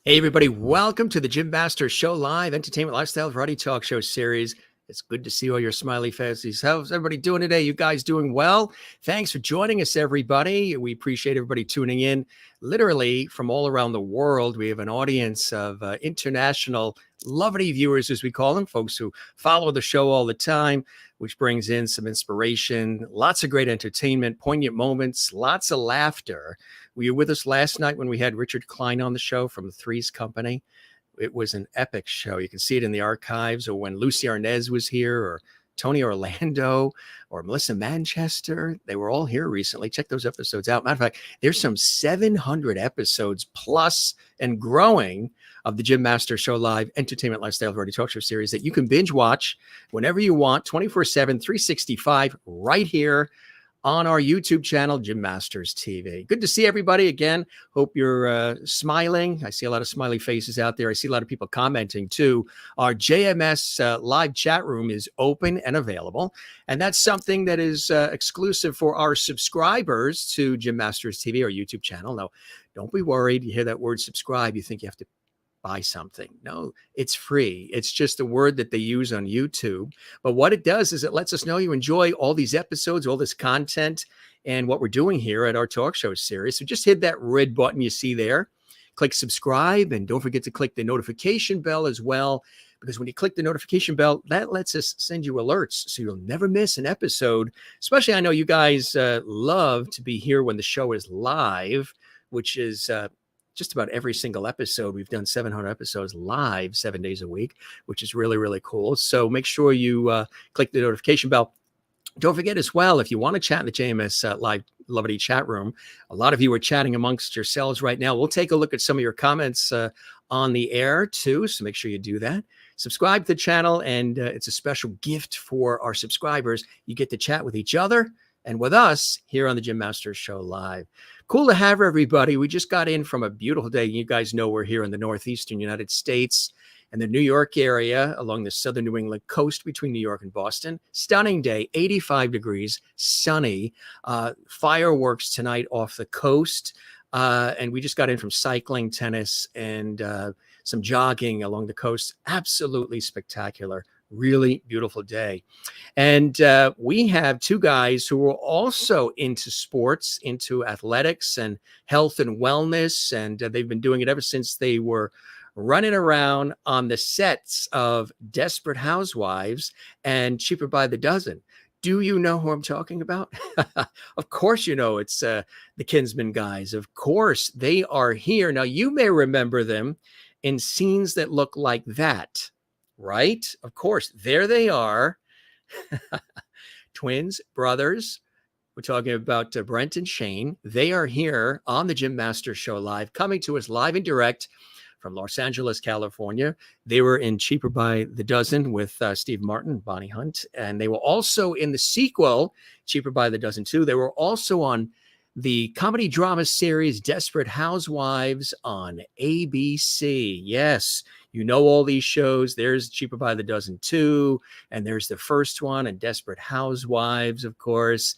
Hey, everybody. Welcome to the Jim Master Show Live Entertainment Lifestyle Variety Talk Show Series. It's good to see all your smiley faces. How's everybody doing today? You guys doing well? Thanks for joining us, everybody. We appreciate everybody tuning in. Literally from all around the world, we have an audience of international lovely viewers, as we call them, folks who follow the show all the time, which brings in some inspiration, lots of great entertainment, poignant moments, lots of laughter. Were you with us last night when we had Richard Klein on the show from the Three's Company? It was an epic show. You can see it in the archives, or when Lucy Arnaz was here, or Tony Orlando, or Melissa Manchester. They were all here recently. Check those episodes out. Matter of fact, there's some 700 episodes plus and growing of the Jim Master Show Live Entertainment Lifestyle Variety Talk Show series that you can binge watch whenever you want, 24/7, 365, right here on our YouTube channel, Jim Masters TV. Good to see everybody again. Hope you're smiling. I see a lot of smiley faces out there. I see a lot of people commenting too. Our JMS live chat room is open and available. And that's something that is exclusive for our subscribers to Jim Masters TV, our YouTube channel. Now, don't be worried. You hear that word subscribe, you think you have to buy something. No, it's free. It's just a word that they use on YouTube. But what it does is it lets us know you enjoy all these episodes, all this content, and what we're doing here at our talk show series. So just hit that red button you see there. Click subscribe, and don't forget to click the notification bell as well, because when you click the notification bell, that lets us send you alerts so you'll never miss an episode. Especially, I know you guys love to be here when the show is live, which is just about every single episode. We've done 700 episodes live 7 days a week, which is really, really cool. So make sure you click the notification bell. Don't forget as well, if you want to chat in the JMS Live Lovity chat room, a lot of you are chatting amongst yourselves right now. We'll take a look at some of your comments on the air too, so make sure you do that. Subscribe to the channel, and it's a special gift for our subscribers. You get to chat with each other and with us here on the Jim Masters Show Live. Cool to have everybody. We just got in from a beautiful day. You guys know we're here in the northeastern United States and the New York area along the southern New England coast between New York and Boston. Stunning day, 85 degrees, sunny. Fireworks tonight off the coast. And we just got in from cycling, tennis, and some jogging along the coast. Absolutely spectacular. Really beautiful day. And we have two guys who are also into sports, into athletics and health and wellness. And they've been doing it ever since they were running around on the sets of Desperate Housewives and Cheaper by the Dozen. Do you know who I'm talking about? Of course, you know, it's the Kinsman guys. Of course, they are here. Now, you may remember them in scenes that look like that. Right? Of course, there they are. Twins, brothers. We're talking about Brent and Shane. They are here on the Jim Master Show Live, coming to us live and direct from Los Angeles, California. They were in Cheaper by the Dozen with Steve Martin, Bonnie Hunt, and they were also in the sequel, Cheaper by the Dozen 2. They were also on the comedy drama series Desperate Housewives on ABC. Yes, you know all these shows. There's Cheaper by the Dozen 2, and there's the first one, and Desperate Housewives, of course.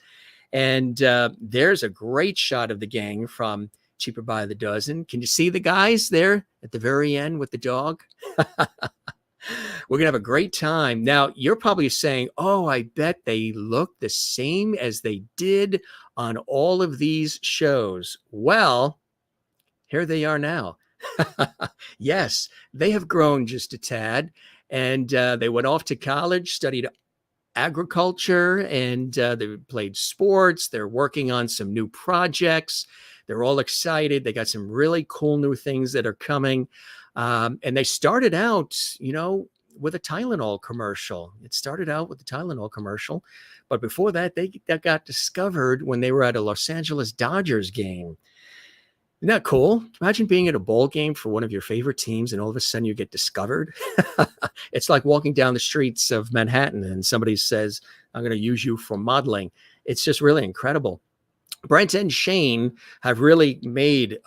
And there's a great shot of the gang from Cheaper by the Dozen. Can you see the guys there at the very end with the dog? We're going to have a great time. Now, you're probably saying, oh, I bet they look the same as they did on all of these shows. Well, here they are now. Yes, they have grown just a tad. And they went off to college, studied agriculture, and they played sports. They're working on some new projects. They're all excited. They got some really cool new things that are coming. And they started out, you know, with a Tylenol commercial. It started out with the Tylenol commercial. But before that, they got discovered when they were at a Los Angeles Dodgers game. Isn't that cool? Imagine being at a ball game for one of your favorite teams and all of a sudden you get discovered. It's like walking down the streets of Manhattan and somebody says, I'm going to use you for modeling. It's just really incredible. Brent and Shane have really made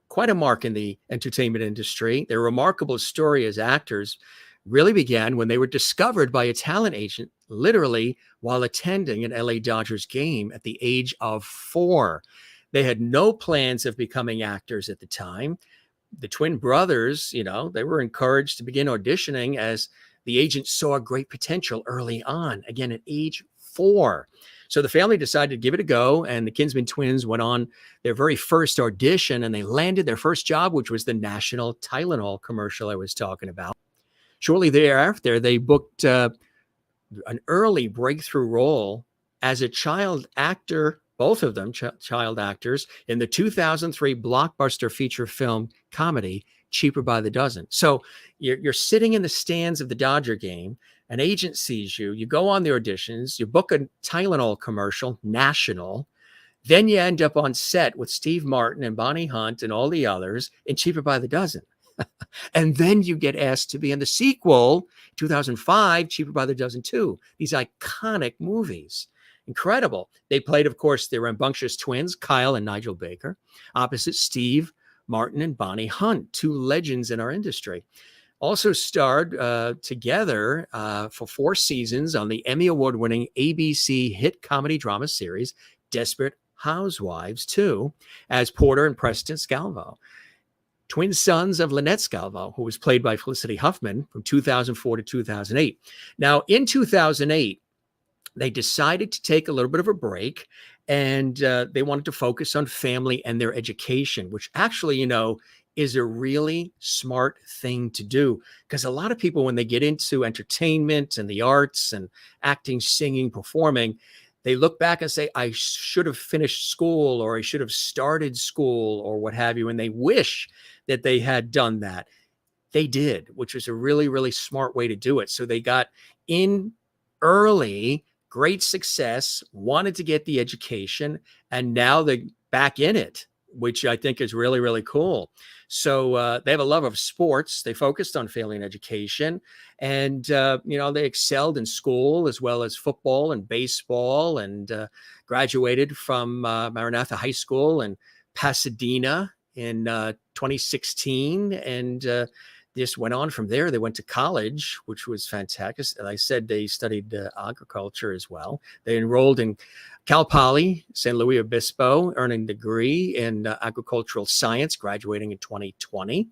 quite a mark in the entertainment industry. Their remarkable story as actors really began when they were discovered by a talent agent, literally while attending an LA Dodgers game at the age of 4. They had no plans of becoming actors at the time, the twin brothers, they were encouraged to begin auditioning as the agent saw great potential early on, again at age 4. So the family decided to give it a go, and the Kinsman twins went on their very first audition, and they landed their first job, which was the national Tylenol commercial I was talking about. Shortly thereafter, they booked an early breakthrough role as a child actor, both of them child actors, in the 2003 blockbuster feature film comedy Cheaper by the Dozen. So you're sitting in the stands of the Dodger game, an agent sees you, you go on the auditions, you book a Tylenol commercial, national, then you end up on set with Steve Martin and Bonnie Hunt and all the others in Cheaper by the Dozen. And then you get asked to be in the sequel, 2005, Cheaper by the Dozen 2. These iconic movies. Incredible. They played, of course, the rambunctious twins, Kyle and Nigel Baker, opposite Steve Martin and Bonnie Hunt, 2 legends in our industry. Also starred together for 4 seasons on the Emmy Award-winning ABC hit comedy drama series, Desperate Housewives 2, as Porter and Preston Scavo. Twin sons of Lynette Scavo, who was played by Felicity Huffman from 2004 to 2008. Now, in 2008, they decided to take a little bit of a break, and they wanted to focus on family and their education, which actually, is a really smart thing to do. Because a lot of people, when they get into entertainment and the arts and acting, singing, performing, they look back and say, I should have finished school, or I should have started school, or what have you. And they wish that they had done that. They did, which was a really, really smart way to do it. So they got in early, great success, wanted to get the education, and now they're back in it, which I think is really, really cool. So they have a love of sports. They focused on family and education, and they excelled in school as well as football and baseball, and graduated from Maranatha High School in Pasadena in 2016, and just went on from there. They went to college, which was fantastic. As I said, they studied agriculture as well. They enrolled in Cal Poly, San Luis Obispo, earning a degree in agricultural science, graduating in 2020.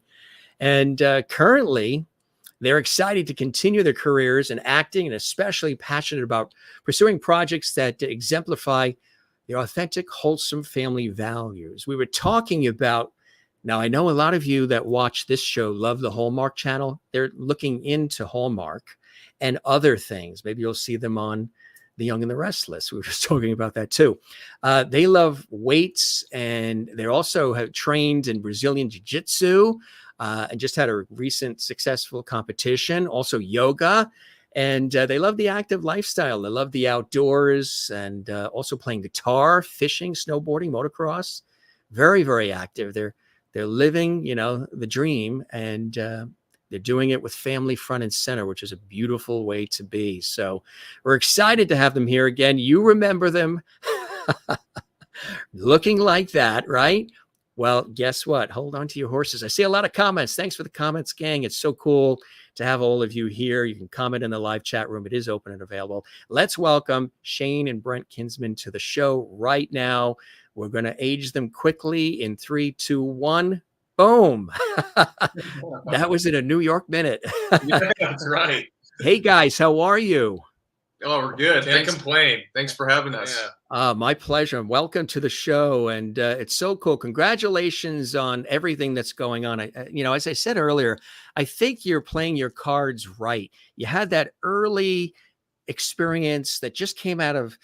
And currently, they're excited to continue their careers in acting, and especially passionate about pursuing projects that exemplify the authentic, wholesome family values. We were talking about, now I know a lot of you that watch this show love the Hallmark Channel. They're looking into Hallmark and other things. Maybe you'll see them on The Young and the Restless. We were just talking about that too. They love weights, and they also have trained in Brazilian Jiu-Jitsu, and just had a recent successful competition, also yoga. And they love the active lifestyle. They love the outdoors, and also playing guitar, fishing, snowboarding, motocross. Very, very active. They're living, the dream, and they're doing it with family front and center, which is a beautiful way to be. So we're excited to have them here again. You remember them looking like that, right? Well, guess what? Hold on to your horses. I see a lot of comments. Thanks for the comments, gang. It's so cool to have all of you here. You can comment in the live chat room. It is open and available. Let's welcome Shane and Brent Kinsman to the show right now. We're going to age them quickly in 3, 2, 1. Boom. That was in a New York minute. Yeah, that's right. Hey, guys, how are you? Oh, we're good. Can't complain. Thanks for having us. Yeah. My pleasure. Welcome to the show. And it's so cool. Congratulations on everything that's going on. As I said earlier, I think you're playing your cards right. You had that early experience that just came out of,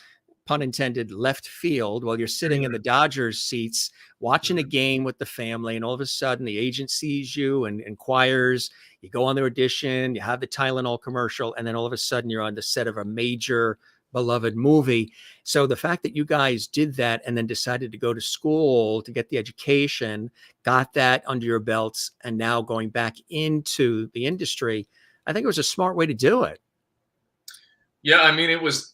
pun intended, left field while you're sitting in the Dodgers seats watching a game with the family, and all of a sudden the agent sees you and inquires. You go on the audition, you have the Tylenol commercial, and then all of a sudden you're on the set of a major beloved movie. So the fact that you guys did that and then decided to go to school to get the education, got that under your belts, and now going back into the industry, I think it was a smart way to do it. Yeah, I mean, it was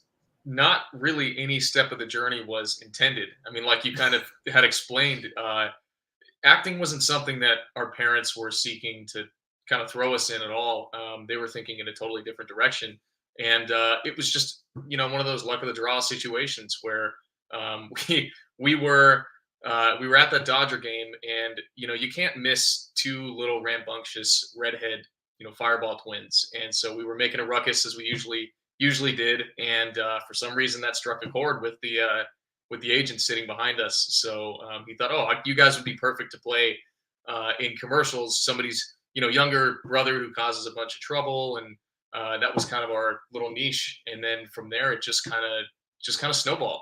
not really any step of the journey was intended. I mean, like you kind of had explained, acting wasn't something that our parents were seeking to kind of throw us in at all. They were thinking in a totally different direction. And it was just, one of those luck of the draw situations where we were we were at that Dodger game, and you can't miss two little rambunctious redhead, fireball twins. And so we were making a ruckus as we usually did, and for some reason that struck a chord with the agent sitting behind us. So he thought, oh, you guys would be perfect to play in commercials. Somebody's younger brother who causes a bunch of trouble, and that was kind of our little niche. And then from there, it just kind of snowballed,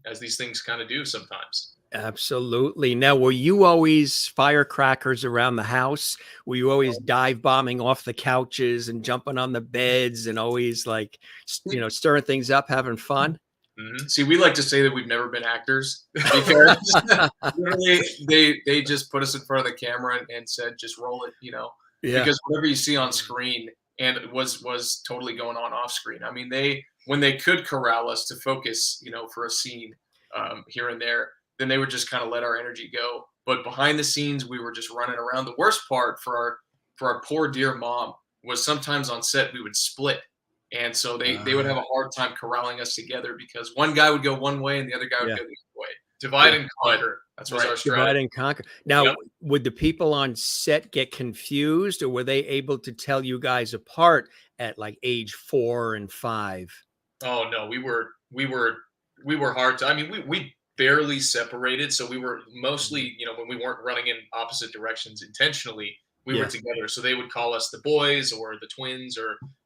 as these things kind of do sometimes. Absolutely. Now, were you always firecrackers around the house? Were you always dive bombing off the couches and jumping on the beds and always like, stirring things up, having fun? See, we like to say that we've never been actors because literally they just put us in front of the camera and said, just roll it, Yeah. because whatever you see on screen and it was totally going on off screen. I mean, when they could corral us to focus, for a scene here and there, then they would just kind of let our energy go. But behind the scenes, we were just running around. The worst part for our poor dear mom was sometimes on set we would split. And so they would have a hard time corralling us together because one guy would go one way and the other guy would go the other way. Divide and conquer. That's was right. our Divide strategy. and conquer. Now, Yep. would the people on set get confused, or were they able to tell you guys apart at like age 4 and 5? Oh no, we were hard to. I mean, we barely separated, so we were mostly, when we weren't running in opposite directions intentionally, we Yeah. were together. So they would call us the boys or the twins,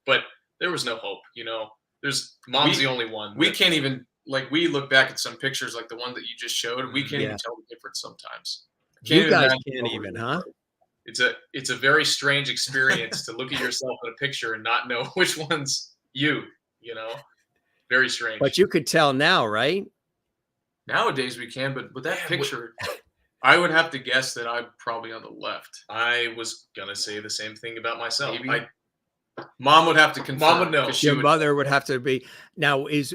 but there was no hope. Mom's the only one. We can't even, like, we look back at some pictures like the one that you just showed, and we can't even tell the difference sometimes. You even guys imagine can't what even, we're huh? doing. It's a very strange experience to look at yourself in a picture and not know which one's you. Very strange. But you could tell now, right? Nowadays we can, but with that picture, I would have to guess that I'm probably on the left. I was gonna say the same thing about myself. Maybe. Mom would have to confirm. Mom would know. 'cause Your mother would have to be. Now, if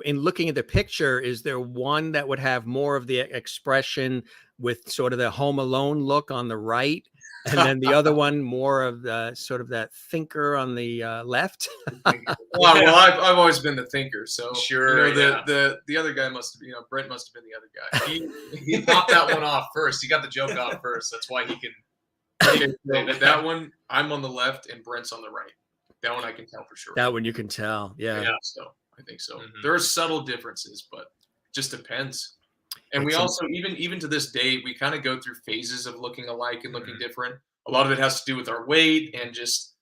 in looking at the picture, is there one that would have more of the expression with sort of the Home Alone look on the right, and then the other one more of the sort of that thinker on the left? Well, I've always been the thinker, so Sure, the other guy must have, Brent must have been the other guy. He popped that one off first. He got the joke off first. That's why he can. With that one, I'm on the left and Brent's on the right. That one I can tell for sure. That one you can tell. Yeah. So I think so. Mhm. There are subtle differences, but it just depends. And we also, even to this day, we kind of go through phases of looking alike and looking different. A lot of it has to do with our weight and just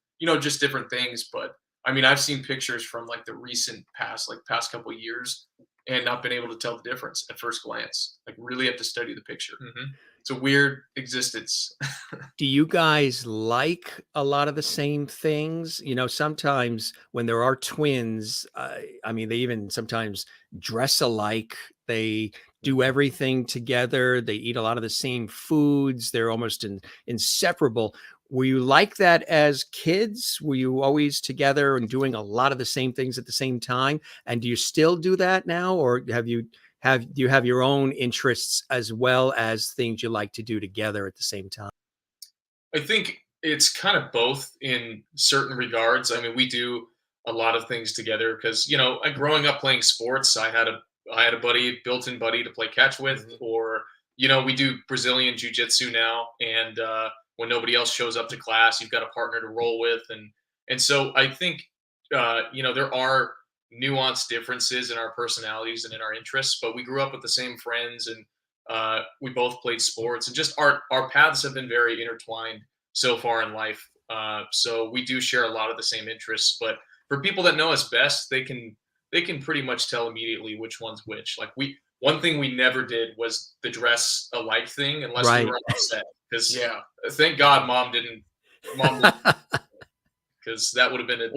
different things. But I mean, I've seen pictures from like the recent past, like past couple of years, and not been able to tell the difference at first glance. Like really have to study the picture. Mhm. It's a weird existence. Do you guys like a lot of the same things? Sometimes when there are twins, I mean, they even sometimes dress alike. They do everything together. They eat a lot of the same foods. They're almost inseparable. Were you like that as kids? Were you always together and doing a lot of the same things at the same time? And do you still do that now, or do you have your own interests as well as things you like to do together at the same time? I think it's kind of both in certain regards. I mean, we do a lot of things together because, growing up playing sports, I had a buddy, built-in buddy to play catch with, or, we do Brazilian jiu-jitsu now. And when nobody else shows up to class, you've got a partner to roll with. And so I think, there are nuanced differences in our personalities and in our interests, but we grew up with the same friends, and we both played sports, and just our paths have been very intertwined so far in life. So we do share a lot of the same interests, but for people that know us best, they can pretty much tell immediately which one's which. Like one thing we never did was the dress alike thing unless we were on set. Because thank God mom didn't because that would have been a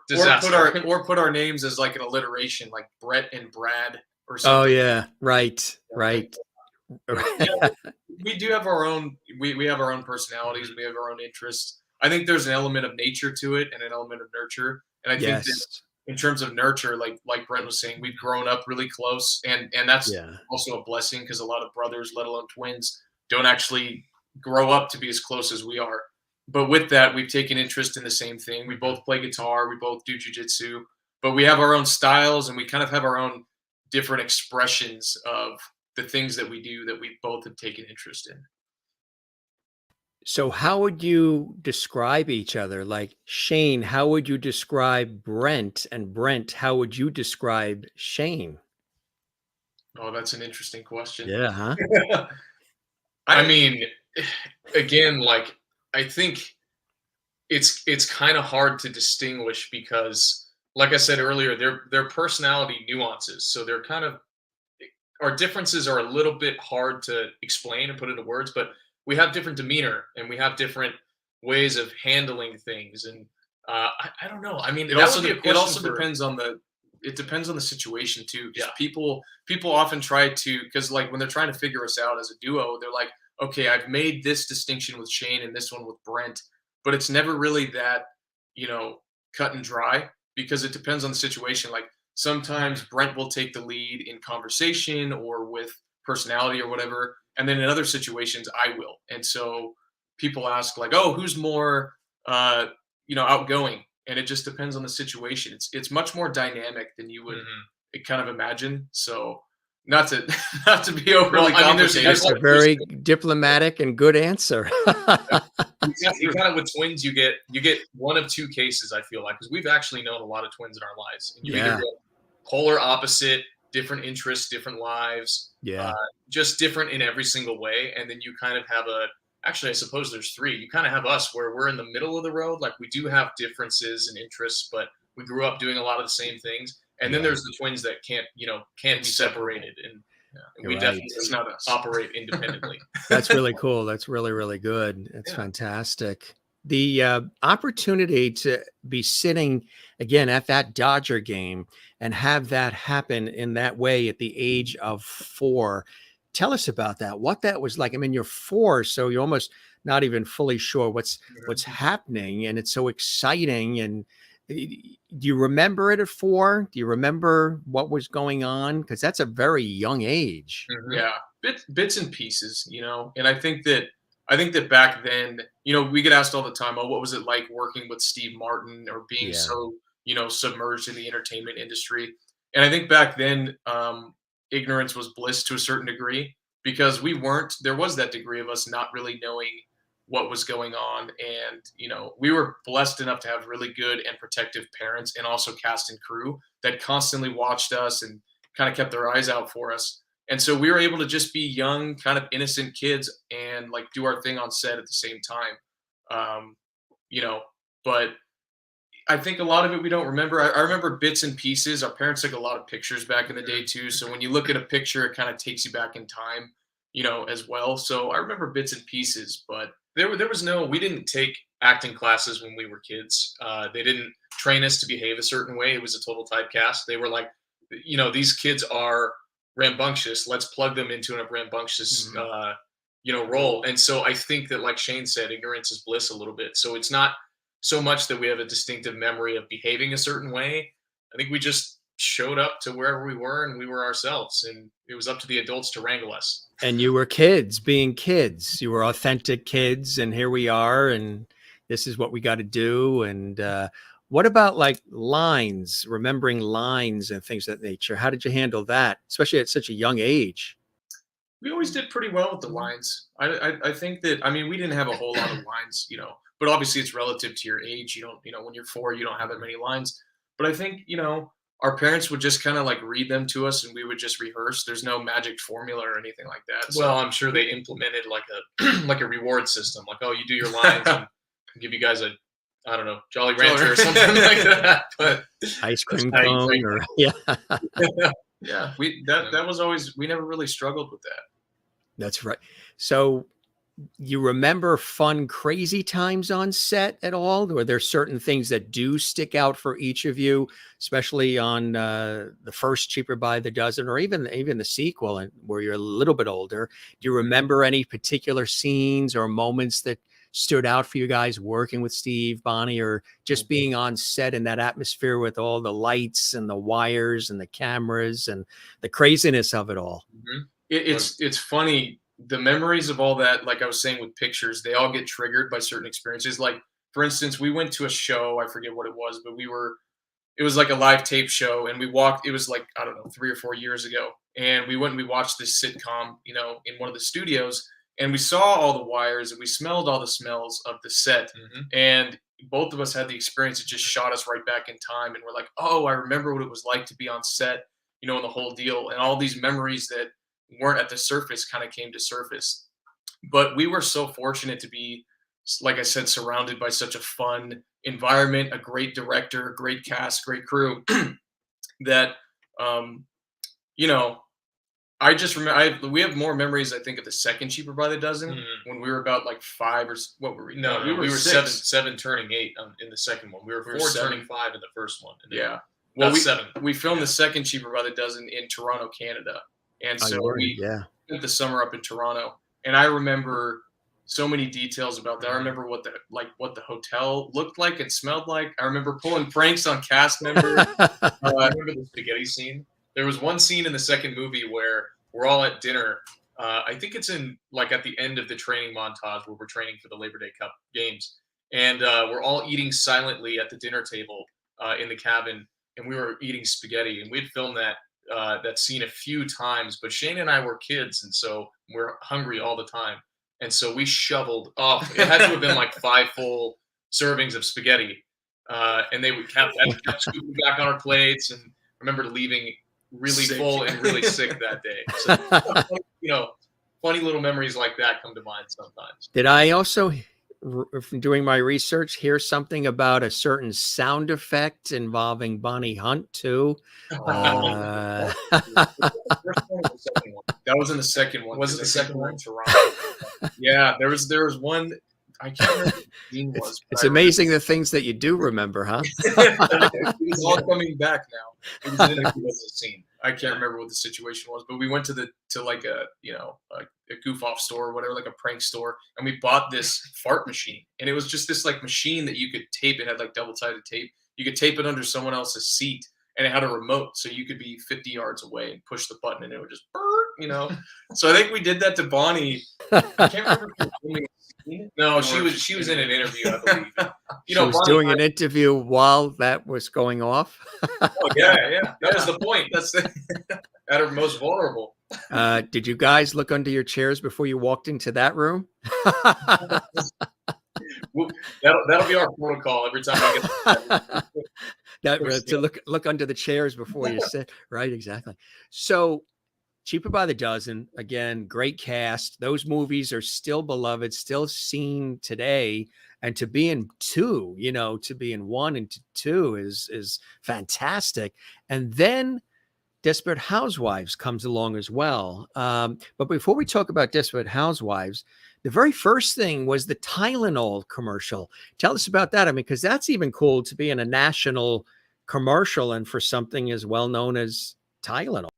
disaster. Or put our names as like an alliteration, like Brett and Brad or something. Oh yeah, right. We do have our own. We have our own personalities. We have our own interests. I think there's an element of nature to it and an element of nurture. And I think that in terms of nurture, like Brent was saying, we've grown up really close, and that's also a blessing because a lot of brothers, let alone twins, don't actually grow up to be as close as we are. But with that, we've taken interest in the same thing. We both play guitar. We both do jiu-jitsu. But we have our own styles, and we kind of have our own different expressions of the things that we do that we both have taken interest in. So how would you describe each other? Like Shane, how would you describe Brent? And Brent, how would you describe Shane? Oh, that's an interesting question. Yeah, huh? I mean, again, like I think it's kind of hard to distinguish because, like I said earlier, their personality nuances. So they're kind of our differences are a little bit hard to explain and put into words, but we have different demeanor and we have different ways of handling things. And I don't know. I mean, It that also would be a it question also for- depends on the situation too. 'Cause Yeah. people often try to, because like when they're trying to figure us out as a duo, they're like, okay, I've made this distinction with Shane and this one with Brent, but it's never really that, cut and dry, because it depends on the situation. Like sometimes Brent will take the lead in conversation or with personality or whatever, and then in other situations I will. And so people ask like, oh, who's more outgoing? And it just depends on the situation. It's much more dynamic than you would kind of imagine. So not to not to be overly I mean, there's complicated. That's a very diplomatic and good answer. you kind of with twins, you get one of two cases. I feel like because we've actually known a lot of twins in our lives, and you Yeah. either go polar opposite, different interests, different lives, Yeah. just different in every single way, and then you kind of have actually, I suppose there's three. You kind of have us where we're in the middle of the road. Like we do have differences and interests, but we grew up doing a lot of the same things. And then Yeah. there's the twins that can't be separated, and we Right. definitely It's not us. operate independently. That's really cool. That's really, really good. It's Yeah. fantastic. The opportunity to be sitting again at that Dodger game and have that happen in that way at the age of 4. Tell us about that. What that was like. I mean, you're 4, so you're almost not even fully sure what's happening, and it's so exciting. And do you remember it at 4? Do you remember what was going on? Because that's a very young age. Yeah, bits and pieces, and I think that back then, we get asked all the time, oh, what was it like working with Steve Martin or being Yeah. so, submerged in the entertainment industry? And I think back then, ignorance was bliss to a certain degree, because there was that degree of us not really knowing what was going on. And, we were blessed enough to have really good and protective parents and also cast and crew that constantly watched us and kind of kept their eyes out for us. And so we were able to just be young, kind of innocent kids and like do our thing on set at the same time. But I think a lot of it we don't remember. I remember bits and pieces. Our parents took a lot of pictures back in the day too. So when you look at a picture, it kind of takes you back in time, as well. So I remember bits and pieces, but we didn't take acting classes when we were kids. They didn't train us to behave a certain way. It was a total typecast. They were like, these kids are rambunctious. Let's plug them into a rambunctious, role. And so I think that, like Shane said, ignorance is bliss a little bit. So it's not so much that we have a distinctive memory of behaving a certain way. I think we just showed up to wherever we were and we were ourselves, and it was up to the adults to wrangle us. And you were kids being kids. You were authentic kids, and here we are, and this is what we got to do. And what about like lines, remembering lines and things of that nature? How did you handle that, especially at such a young age? We always did pretty well with the lines. I think that, we didn't have a whole lot of lines, but obviously it's relative to your age. You don't, when you're 4, you don't have that many lines. But I think, our parents would just kind of like read them to us and we would just rehearse. There's no magic formula or anything like that. Well, I'm sure they implemented like a reward system. Like, oh, you do your lines and give you guys a, I don't know, Jolly Rancher or something like that. But ice cream cone or yeah. Yeah, that was always, we never really struggled with that. That's right. So you remember fun, crazy times on set at all? Were there certain things that do stick out for each of you, especially on the first Cheaper by the Dozen, or even the sequel where you're a little bit older? Do you remember any particular scenes or moments that stood out for you guys working with Steve, Bonnie, or just being on set in that atmosphere with all the lights and the wires and the cameras and the craziness of it all? It's funny. The memories of all that, like I was saying with pictures, they all get triggered by certain experiences. Like, for instance, we went to a show, I forget what it was, but it it was like a live tape show, and we walked. It was like, I don't know, 3 or 4 years ago, and we went and we watched this sitcom, you know, in one of the studios, and we saw all the wires and we smelled all the smells of the set, and both of us had the experience. It just shot us right back in time, and we're like, oh, I remember what it was like to be on set, you know, and the whole deal, and all these memories that weren't at the surface kind of came to surface. But we were so fortunate to be, like I said, surrounded by such a fun environment, a great director, great cast, great crew, that you know, I just remember we have more memories, I think, of the second Cheaper by the Dozen, when we were about like 5 or what were we? No, we were 7 turning 8 in the second one. We were 4 turning 5 in the first one. Yeah. Well, seven. We filmed the second Cheaper by the Dozen in Toronto, Canada, and so we spent the summer up in Toronto. And I remember so many details about that. I remember what the hotel looked like and smelled like. I remember pulling pranks on cast members. I remember the spaghetti scene. There was one scene in the second movie where we're all at dinner. I think it's in like at the end of the training montage where we're training for the Labor Day Cup games, and we're all eating silently at the dinner table in the cabin, and we were eating spaghetti, and we'd filmed that scene a few times. But Shane and I were kids, and so we're hungry all the time, and so we shoveled off. It had to have been like 5 full servings of spaghetti, and they would kept scooping back on our plates. And I remember leaving really sick. Full and really sick that day. So, you know, funny little memories like that come to mind sometimes. Did I also, from doing my research, hear something about a certain sound effect involving Bonnie Hunt too? That was in the second one. Was it the second one? Toronto. Yeah, there was one. I can't remember what the scene was. It's amazing the things that you do remember, huh? It's all coming back now. It was a scene. I can't remember what the situation was, but we went to like a goof off store or whatever, like a prank store, and we bought this fart machine, and it was just this like machine that you could tape. It had like double-sided tape. You could tape it under someone else's seat, and it had a remote, so you could be 50 yards away and push the button, and it would just burr, you know. So I think we did that to Bonnie. I can't remember if we were filming. No, she was in an interview, I believe. You know, she was doing an interview while that was going off. Oh yeah. That was the point. That's at her most vulnerable. Did you guys look under your chairs before you walked into that room? That'll be our protocol every time I get to look under the chairs before you sit. Right, exactly. So Cheaper by the Dozen, again, great cast. Those movies are still beloved, still seen today. And to be in 2, you know, to be in 1 and 2 is fantastic. And then Desperate Housewives comes along as well. But before we talk about Desperate Housewives, the very first thing was the Tylenol commercial. Tell us about that. I mean, because that's even cool to be in a national commercial and for something as well known as Tylenol.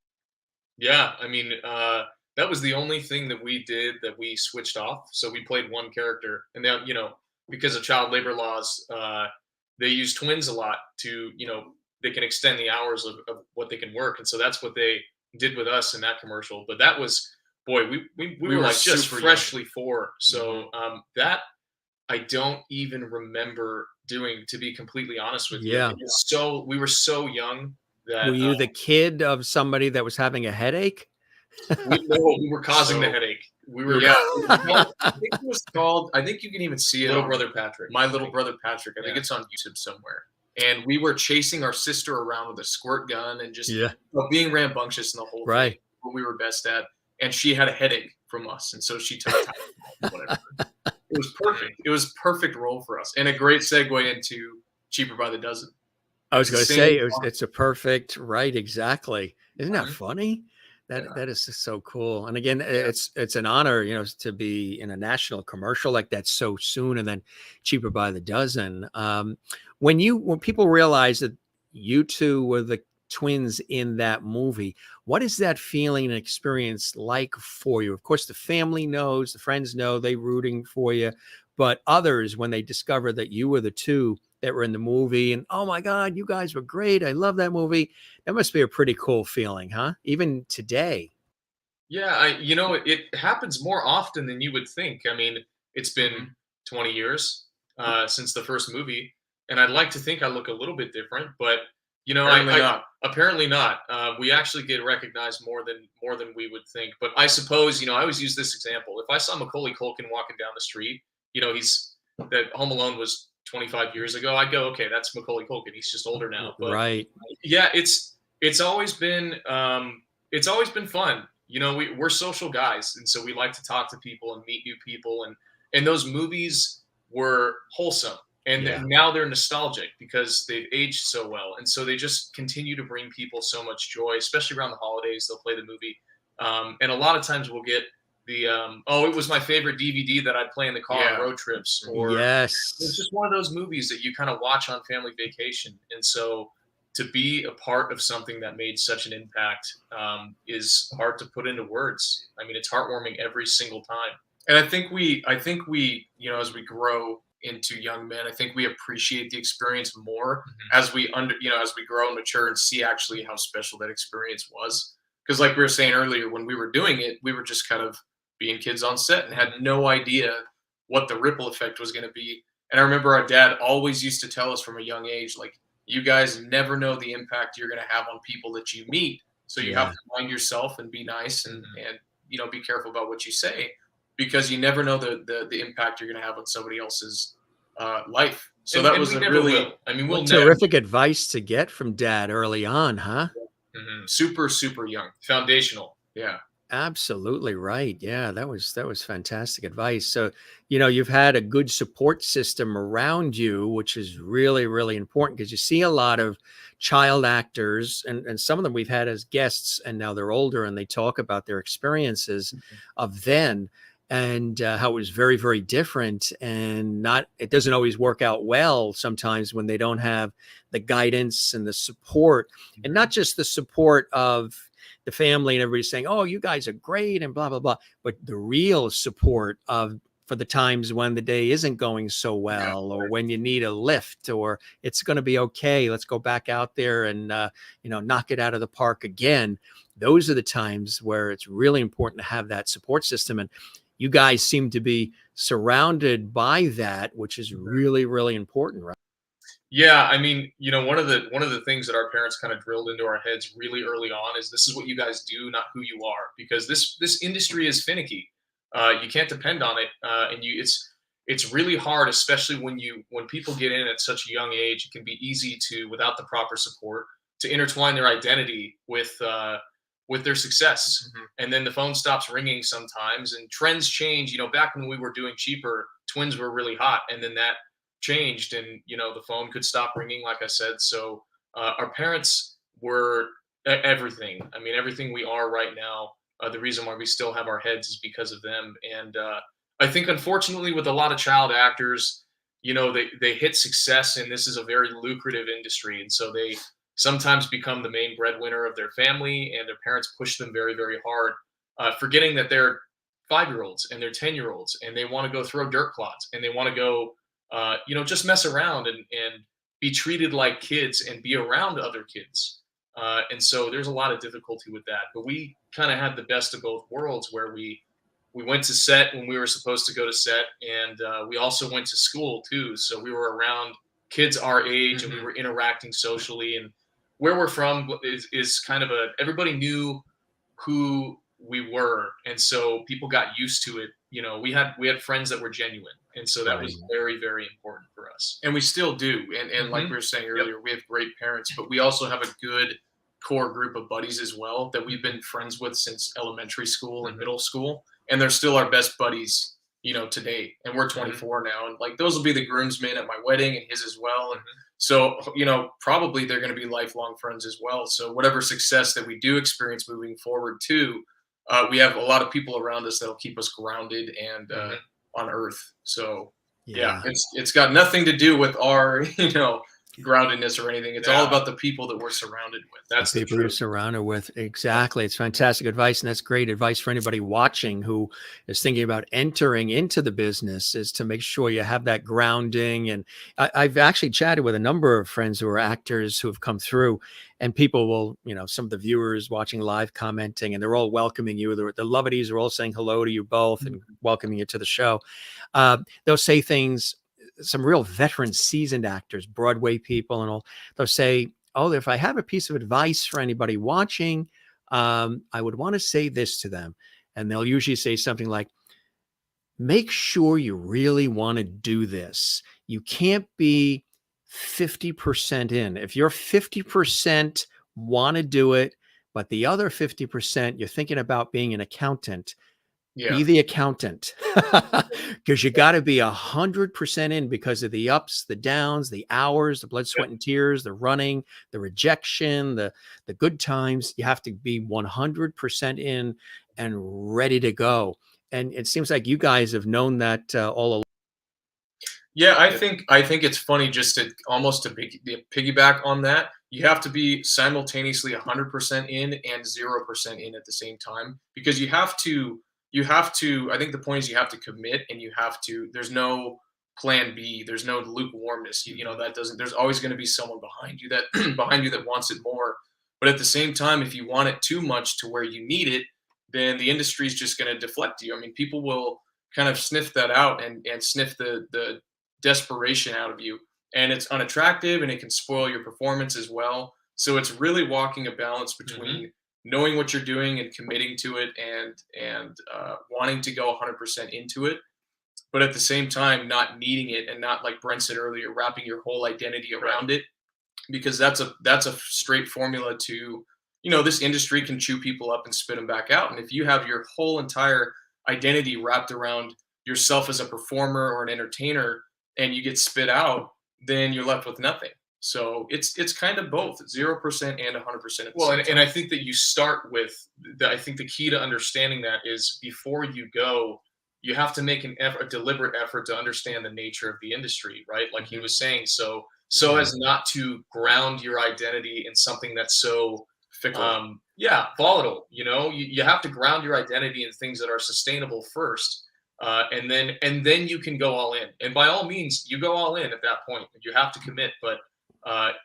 Yeah, I mean, that was the only thing that we did that we switched off. So we played one character, and then, you know, because of child labor laws, they use twins a lot to, you know, they can extend the hours of what they can work, and so that's what they did with us in that commercial. But that was, boy, we were like just freshly 4, so that I don't even remember doing, to be completely honest with you. Yeah. So we were so young. That, were you the kid of somebody that was having a headache? We were causing the headache. We were. Yeah. I think it was called. I think you can even see it. Little Brother Patrick. My Little Brother Patrick. I think it's on YouTube somewhere. And we were chasing our sister around with a squirt gun and just being rambunctious in the whole thing. What we were best at. And she had a headache from us, and so she took whatever. It was perfect. It was perfect role for us, and a great segue into Cheaper by the Dozen. I was going to say it's a perfect, right? Exactly. Isn't that funny? That is just so cool. And again, it's an honor, you know, to be in a national commercial like that so soon, and then Cheaper by the Dozen. When people realize that you two were the twins in that movie, what is that feeling and experience like for you? Of course, the family knows, the friends know, they rooting for you, but others, when they discover that you were the two that were in the movie and, oh my God, you guys were great, I love that movie. That must be a pretty cool feeling, huh? Even today. Yeah, you know, it happens more often than you would think. I mean, it's been 20 years since the first movie, and I'd like to think I look a little bit different, but You know, Apparently not. apparently not. We actually get recognized more than we would think. But I suppose, you know, I always use this example. If I saw Macaulay Culkin walking down the street, you know, that Home Alone was 25 years ago, I'd go, okay, that's Macaulay Culkin. He's just older now. But Right. yeah, it's always been fun. You know, we're social guys, and so we like to talk to people and meet new people, and those movies were wholesome. And Yeah. now they're nostalgic because they've aged so well, and so they just continue to bring people so much joy, especially around the holidays. They'll play the movie, and a lot of times we'll get the oh, it was my favorite DVD that I'd play in the car on road trips, or it's Yes. just one of those movies that you kind of watch on family vacation. And so to be a part of something that made such an impact is hard to put into words. I mean, it's heartwarming every single time. And I think we, you know, as we grow into young men, I think we appreciate the experience more as we as we grow and mature and see actually how special that experience was. Because like we were saying earlier, when we were doing it, we were just kind of being kids on set and had no idea what the ripple effect was going to be. And I remember our dad always used to tell us from a young age, like, you guys never know the impact you're going to have on people that you meet. So you have to mind yourself and be nice and you know, be careful about what you say, because you never know the impact you're going to have on somebody else's life. So that was a really will. I mean, we'll Terrific advice to get from Dad early on, huh? super, super young. Foundational. Yeah. Absolutely right. Yeah, that was fantastic advice. So, you know, you've had a good support system around you, which is really, really important, because you see a lot of child actors, and some of them we've had as guests, and now they're older and they talk about their experiences of then, and how it was very, very different, and it doesn't always work out well sometimes when they don't have the guidance and the support, and not just the support of the family and everybody saying, oh, you guys are great and blah, blah, blah, but the real support for the times when the day isn't going so well, or when you need a lift, or it's going to be okay, let's go back out there and knock it out of the park again. Those are the times where it's really important to have that support system, and you guys seem to be surrounded by that, which is really, really important, right? Yeah, I mean, you know, one of the things that our parents kind of drilled into our heads really early on is, this is what you guys do, not who you are, because this industry is finicky. You can't depend on it, and it's really hard, especially when people get in at such a young age. It can be easy to, without the proper support, to intertwine their identity with their success, and then the phone stops ringing sometimes, and trends change. You know, back when we were doing Cheaper, twins were really hot, and then that changed, and you know, the phone could stop ringing, like I said. So our parents were everything. I mean, everything we are right now. The reason why we still have our heads is because of them. And I think, unfortunately, with a lot of child actors, you know, they hit success, and this is a very lucrative industry, and so they sometimes become the main breadwinner of their family, and their parents push them very, very hard, forgetting that they're 5-year-olds and they're 10-year-olds, and they want to go throw dirt clods, and they want to go just mess around and be treated like kids and be around other kids. And so there's a lot of difficulty with that. But we kind of had the best of both worlds, where we went to set when we were supposed to go to set, and we also went to school too. So we were around kids our age, and we were interacting socially. And where we're from is kind of everybody knew who we were, and so people got used to it. You know, we had friends that were genuine, and so that was very, very important for us. And we still do. And like we were saying earlier, we have great parents, but we also have a good core group of buddies as well that we've been friends with since elementary school and middle school, and they're still our best buddies, you know, today. And we're 24 now, and like, those will be the groomsmen at my wedding, and his as well. And so, you know, probably they're going to be lifelong friends as well. So whatever success that we do experience moving forward too, we have a lot of people around us that'll keep us grounded and on earth. So yeah, it's got nothing to do with our, you know, groundedness or anything. It's all about the people that we're surrounded with. That's the people you're surrounded with. Exactly. It's fantastic advice. And that's great advice for anybody watching who is thinking about entering into the business, is to make sure you have that grounding. And I've actually chatted with a number of friends who are actors who have come through, and people will, you know, some of the viewers watching live commenting, and they're all welcoming you. The Lovities are all saying hello to you both and welcoming you to the show. They'll say things, some real veteran, seasoned actors, Broadway people, and all, they'll say, oh, if I have a piece of advice for anybody watching, I would want to say this to them. And they'll usually say something like, make sure you really want to do this. You can't be 50% in. If you're 50% want to do it, but the other 50% you're thinking about being an accountant, Yeah. be the accountant, because you got to be 100% in because of the ups, the downs, the hours, the blood, sweat, and tears, the running, the rejection, the good times. You have to be 100% in and ready to go. And it seems like you guys have known that all along. Yeah, I think it's funny just to almost to piggyback on that. You have to be simultaneously 100% in and 0% in at the same time because you have to I think the point is you have to commit and you have to there's no plan B, there's no lukewarmness. You know that doesn't there's always going to be someone behind you that behind you that wants it more. But at the same time if you want it too much to where you need it, then the industry is just going to deflect you. I mean, people will kind of sniff that out and sniff the desperation out of you, and it's unattractive and it can spoil your performance as well. So it's really walking a balance between knowing what you're doing and committing to it and wanting to go 100% into it, but at the same time not needing it and not, like Brent said earlier, wrapping your whole identity around it, because that's a straight formula to, this industry can chew people up and spit them back out. And if you have your whole entire identity wrapped around yourself as a performer or an entertainer and you get spit out, then you're left with nothing. So it's kind of both 0% and 100% at the Well, same and time. I think that you start with I think the key to understanding that is before you go, you have to make a deliberate effort to understand the nature of the industry, right? Like he was saying, so Yeah. as not to ground your identity in something that's so Fickle. yeah, volatile. You have to ground your identity in things that are sustainable first, and then you can go all in. And by all means, you go all in at that point. You have to commit, but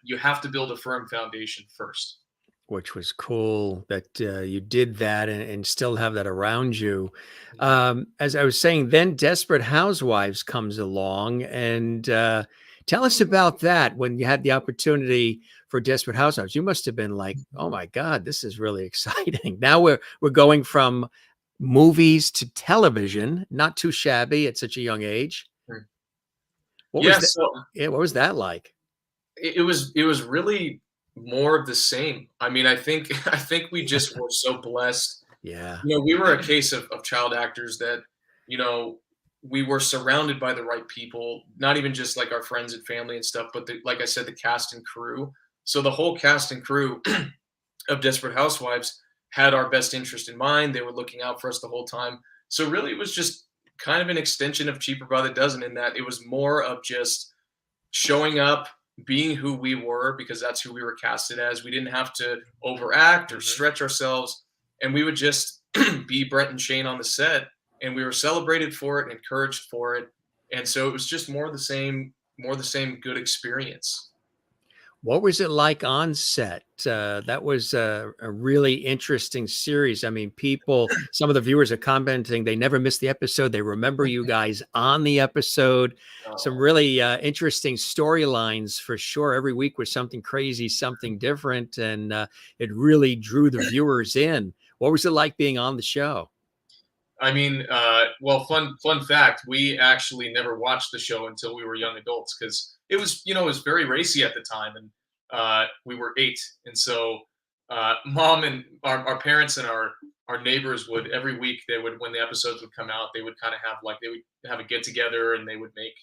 you have to build a firm foundation first. Which was cool that you did that and still have that around you. Mhm. As I was saying, then Desperate Housewives comes along, and tell us about that. When you had the opportunity for Desperate Housewives, you must have been like, "Oh my God, this is really exciting!" Now we're going from movies to television. Not too shabby at such a young age. Mm. What was Yeah, that? so Yeah, what was that like? it was really more of the same. I mean, I think I think we just were so blessed. Yeah. We were a case of child actors that, you know, we were surrounded by the right people, not even just like our friends and family and stuff, but like I said, the cast and crew. So the whole cast and crew of Desperate Housewives had our best interest in mind. They were looking out for us the whole time. So really, it was just kind of an extension of Cheaper by the Dozen in that it was more of just showing up, being who we were because that's who we were casted as. We didn't have to overact or Mhm. stretch ourselves, and we would just be Brent and Shane on the set, and we were celebrated for it and encouraged for it. And so it was just more the same good experience. What was it like on set? That was a really interesting series. I mean, some of the viewers are commenting they never missed the episode. They remember you guys on the episode. Some Oh. really interesting storylines for sure. Every week was something crazy, something different, and it really drew the viewers in. What was it like being on the show? I mean, well, fun fact: we actually never watched the show until we were young adults because it was very racy at the time, and we were 8, and so mom and our parents and our neighbors would every week they would when the episodes would come out they would kind of have like they would have a get together and they would make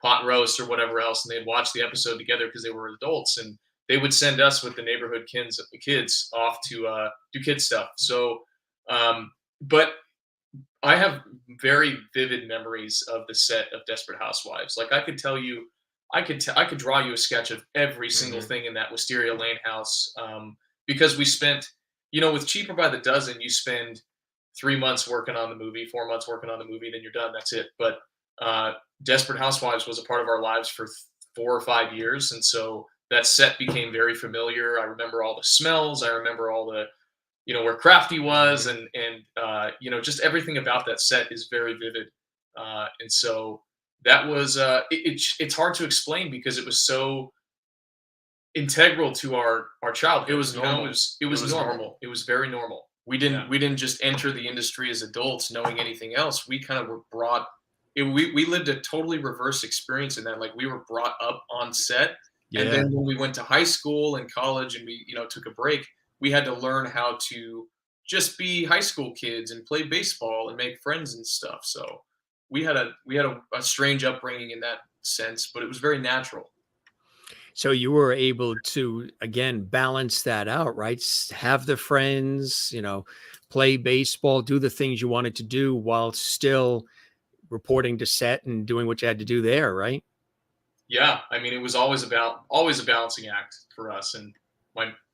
pot roast or whatever else, and they'd watch the episode together because they were adults, and they would send us with the neighborhood kids off to do kid stuff. So. But I have very vivid memories of the set of Desperate Housewives. Like I could tell you, I could draw you a sketch of every single Mhm. thing in that Wisteria Lane house because we spent, with Cheaper by the Dozen, you spend 3 months working on the movie, 4 months working on the movie, then you're done. That's it. But Desperate Housewives was a part of our lives for 4 or 5 years, and so that set became very familiar. I remember all the smells. I remember all the where Crafty was, Mhm. and just everything about that set is very vivid. And so that was it's hard to explain because it was so integral to our childhood. It was normal. It was normal. It was very normal. We didn't just enter the industry as adults knowing anything else. We kind of were brought. We lived a totally reverse experience in that. Like, we were brought up on set, and then when we went to high school and college, and we took a break, we had to learn how to just be high school kids and play baseball and make friends and stuff. So we had a strange upbringing in that sense, but it was very natural. So you were able to, again, balance that out, right? Have the friends, play baseball, do the things you wanted to do while still reporting to set and doing what you had to do there, right? Yeah. I mean, it was always a balancing act for us. And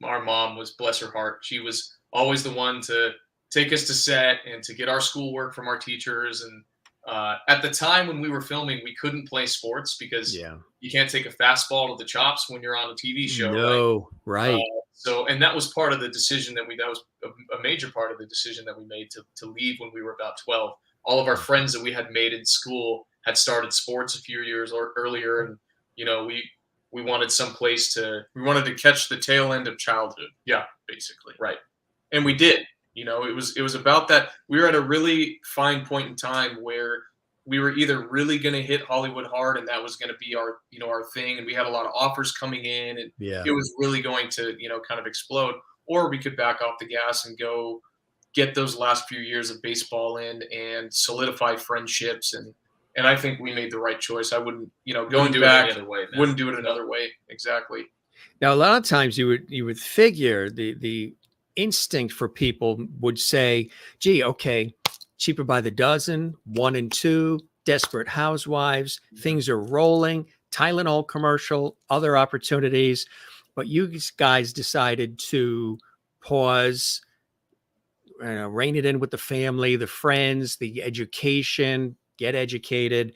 our mom was, bless her heart, she was always the one to take us to set and to get our schoolwork from our teachers. And at the time when we were filming, we couldn't play sports because you can't take a fastball to the chops when you're on a TV show. No, right. And that was part of the decision that was a major part of the decision that we made to leave when we were about 12. All of our friends that we had made in school had started sports a few years earlier. And, we wanted some place we wanted to catch the tail end of childhood. Yeah, basically. Right. And we did. It was about that. We were at a really fine point in time where we were either really going to hit Hollywood hard, and that was going to be our thing, and we had a lot of offers coming in, and it was really going to kind of explode, or we could back off the gas and go get those last few years of baseball in and solidify friendships, and I think we made the right choice. I wouldn't going back, wouldn't do it another way. Exactly. Now, a lot of times you would figure the instinct for people would say, gee, okay, Cheaper by the Dozen, 1 and 2, Desperate Housewives, things are rolling, Tylenol commercial, other opportunities. But you guys decided to pause, rein it in with the family, the friends, the education, get educated,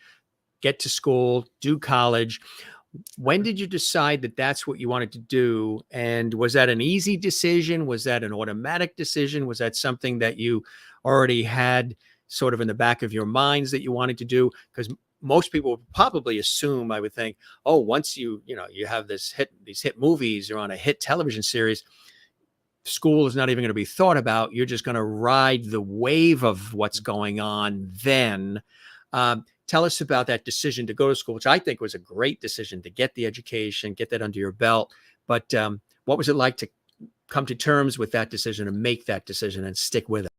get to school, do college. When did you decide that that's what you wanted to do? And was that an easy decision? Was that an automatic decision? Was that something that you already had sort of in the back of your minds that you wanted to do? Because most people would probably assume, I would think, oh, once you have these hit movies, you're on a hit television series, school is not even going to be thought about. You're just going to ride the wave of what's going on then. Tell us about that decision to go to school, which I think was a great decision to get the education, get that under your belt. But what was it like to come to terms with that decision and make that decision and stick with it?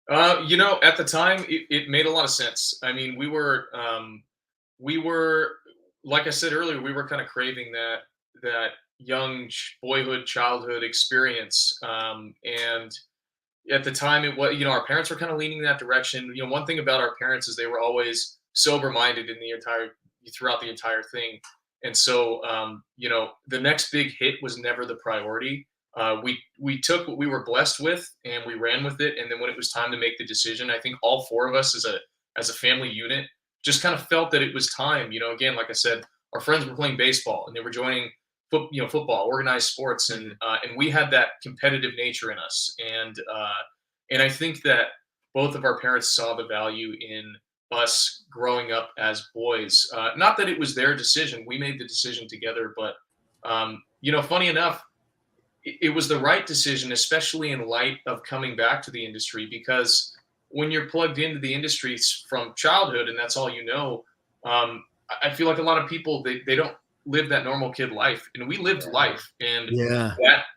At the time, it made a lot of sense. I mean, we were, like I said earlier, we were kind of craving that young boyhood, childhood experience. And at the time, it was, our parents were kind of leaning in that direction. One thing about our parents is they were always sober-minded throughout the entire thing. And so, the next big hit was never the priority. We took what we were blessed with and we ran with it. And then when it was time to make the decision, I think all four of us as a family unit just kind of felt that it was time. Again, like I said, our friends were playing baseball and they were joining football, organized sports, and we had that competitive nature in us, and I think that both of our parents saw the value in us growing up as boys. Not that it was their decision; we made the decision together. But funny enough, it was the right decision, especially in light of coming back to the industry, because when you're plugged into the industry from childhood and that's all you know, I feel like a lot of people they don't live that normal kid life, and we lived life, and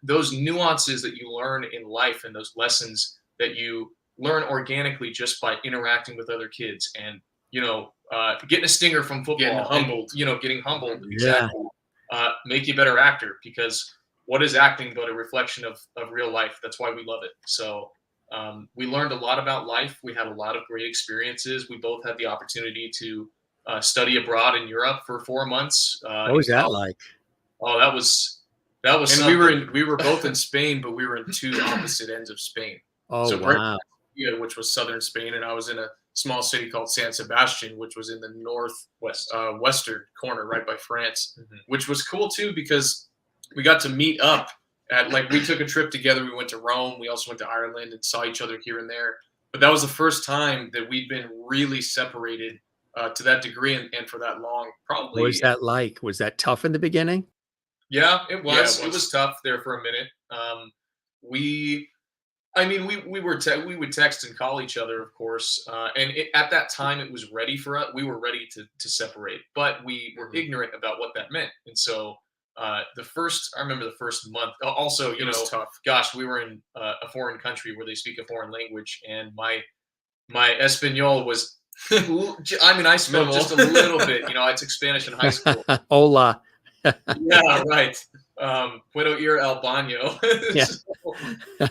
those nuances that you learn in life and those lessons that you learn organically just by interacting with other kids and getting a stinger from football, getting humbled, exactly, make you a better actor, because what is acting but a reflection of real life? That's why we love it. So we learned a lot about life. We had a lot of great experiences. We both had the opportunity to study abroad in Europe for 4 months. What was that like? Oh, that was. And something. we were both in Spain, but we were in two opposite ends of Spain. Oh, so wow! Which was southern Spain, and I was in a small city called San Sebastian, which was in the northwest western corner, right by France, which was cool too because we got to meet up at we took a trip together. We went to Rome. We also went to Ireland and saw each other here and there. But that was the first time that we'd been really separated. To that degree and for that long, probably. What was that like? Was that tough in the beginning? Yeah, it was. Yeah, it It was. was tough there for a minute. We I mean, we were we would text and call each other, of course, and at that time it was ready for us. We were ready to separate, but we were Mhm. ignorant about what that meant. And so I remember the first month. Also, It was tough. gosh, we were in a foreign country where they speak a foreign language, and my Espanol was. I mean, I spoke just a little bit. I took Spanish in high school. Hola. Yeah, right. Puedo ir al baño. Yeah. So,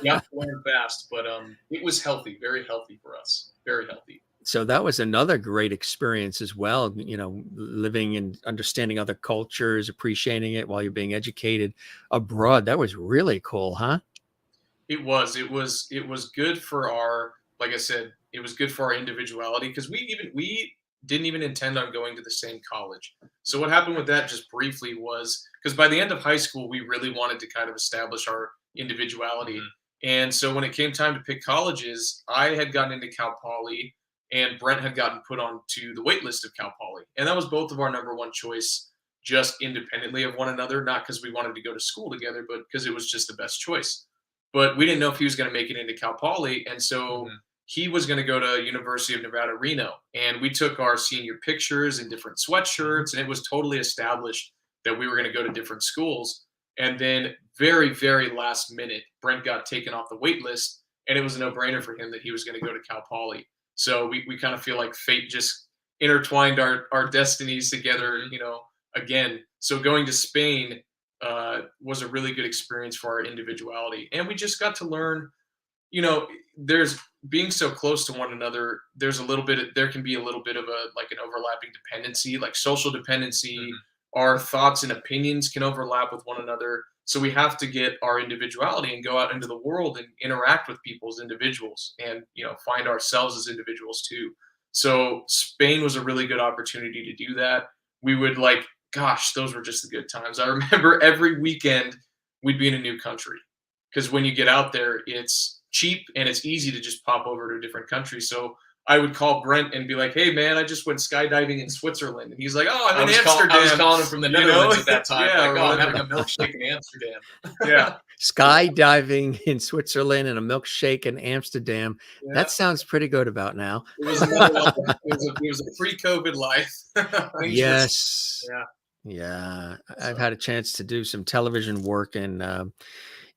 you have to learn fast, but it was healthy, very healthy for us, very healthy. So that was another great experience as well, living and understanding other cultures, appreciating it while you're being educated abroad. That was really cool, huh? It was good for our, like I said, it was good for our individuality because we didn't even intend on going to the same college. So what happened with that, just briefly, was because by the end of high school we really wanted to kind of establish our individuality. Mhm. And so when it came time to pick colleges, I had gotten into Cal Poly and Brent had gotten put onto the wait list of Cal Poly. And that was both of our number one choice, just independently of one another, not because we wanted to go to school together, but because it was just the best choice. But we didn't know if he was going to make it into Cal Poly. And so Mhm. he was going to go to University of Nevada, Reno. And we took our senior pictures in different sweatshirts, and it was totally established that we were going to go to different schools. And then very, very last minute, Brent got taken off the wait list, and it was a no-brainer for him that he was going to go to Cal Poly. So we kind of feel like fate just intertwined our destinies together, again. So going to Spain was a really good experience for our individuality. And we just got to learn, there's being so close to one another, there can be a little bit of an overlapping dependency, like social dependency. Mhm. Our thoughts and opinions can overlap with one another. So we have to get our individuality and go out into the world and interact with people as individuals and, find ourselves as individuals too. So Spain was a really good opportunity to do that. We would gosh, those were just the good times. I remember every weekend we'd be in a new country because when you get out there, it's cheap and it's easy to just pop over to a different country. So I would call Brent and be like, "Hey, man, I just went skydiving in Switzerland," and he's like, "Oh, I'm in Amsterdam." I was calling him from the Netherlands at that time. Yeah, like, oh, I'm right. having a milkshake in Amsterdam. Yeah, Skydiving in Switzerland and a milkshake in Amsterdam. yeah. That sounds pretty good about now. It was another life. It was a pre-COVID life. Things were- Yes. yeah. Yeah. I've So. had a chance to do some television work in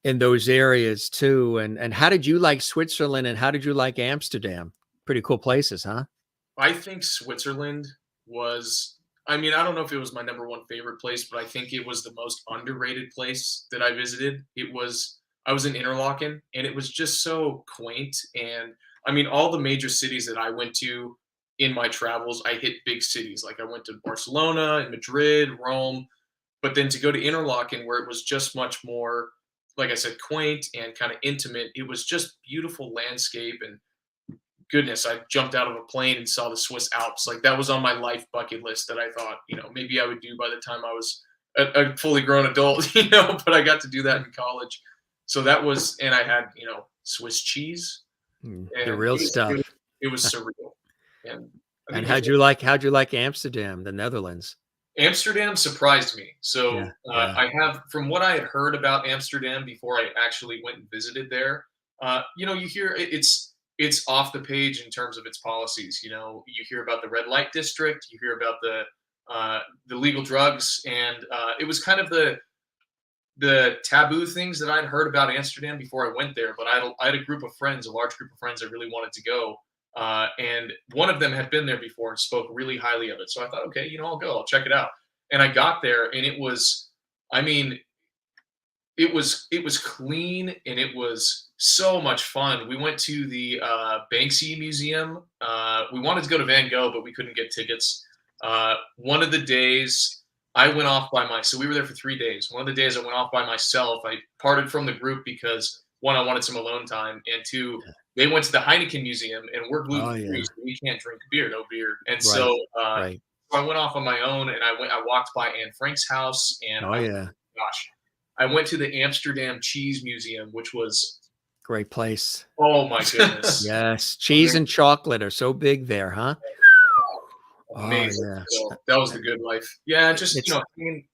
those areas too. And how did you like Switzerland and how did you like Amsterdam? Pretty cool places, huh? I think Switzerland was, I mean, I don't know if it was my number one favorite place, but I think it was the most underrated place that I visited. I was in Interlaken and it was just so quaint. And I mean, all the major cities that I went to in my travels, I hit big cities. Like I went to Barcelona and Madrid, Rome, but then to go to Interlaken where it was just much more, like I said, quaint and kind of intimate, it was just beautiful landscape and goodness, I jumped out of a plane and saw the Swiss Alps. Like that was on my life bucket list that I thought, maybe I would do by the time I was a fully grown adult, but I got to do that in college. So that was, and I had, Swiss cheese The and real it was, stuff. it was surreal. And I And think it was how'd you like Amsterdam, the Netherlands? Amsterdam surprised me. So Yeah, yeah. I have, from what I had heard about Amsterdam before I actually went and visited there, you hear it's off the page in terms of its policies. You hear about the red light district, you hear about the legal drugs, and it was kind of the taboo things that I'd heard about Amsterdam before I went there. But I had a group of friends, a large group of friends that really wanted to go. And one of them had been there before and spoke really highly of it. So I thought, okay, I'll go, I'll check it out. And I got there and it was, I mean, it was clean and it was so much fun. We went to the Banksy Museum. We wanted to go to Van Gogh, but we couldn't get tickets. One of the days I went off so we were there for 3 days. One of the days I went off by myself. I parted from the group because one, I wanted some alone time, and two, they went to the Heineken Museum, and we're gluten free, yeah. so we can't drink beer, no beer. And Right, so right. I went off on my own, and I walked by Anne Frank's house, and Oh yeah. gosh, I went to the Amsterdam Cheese Museum, which was, Great place. oh my goodness. Yes. Cheese and chocolate are so big there, huh? Oh Amazing. yeah, So that was the good life. Yeah, just it's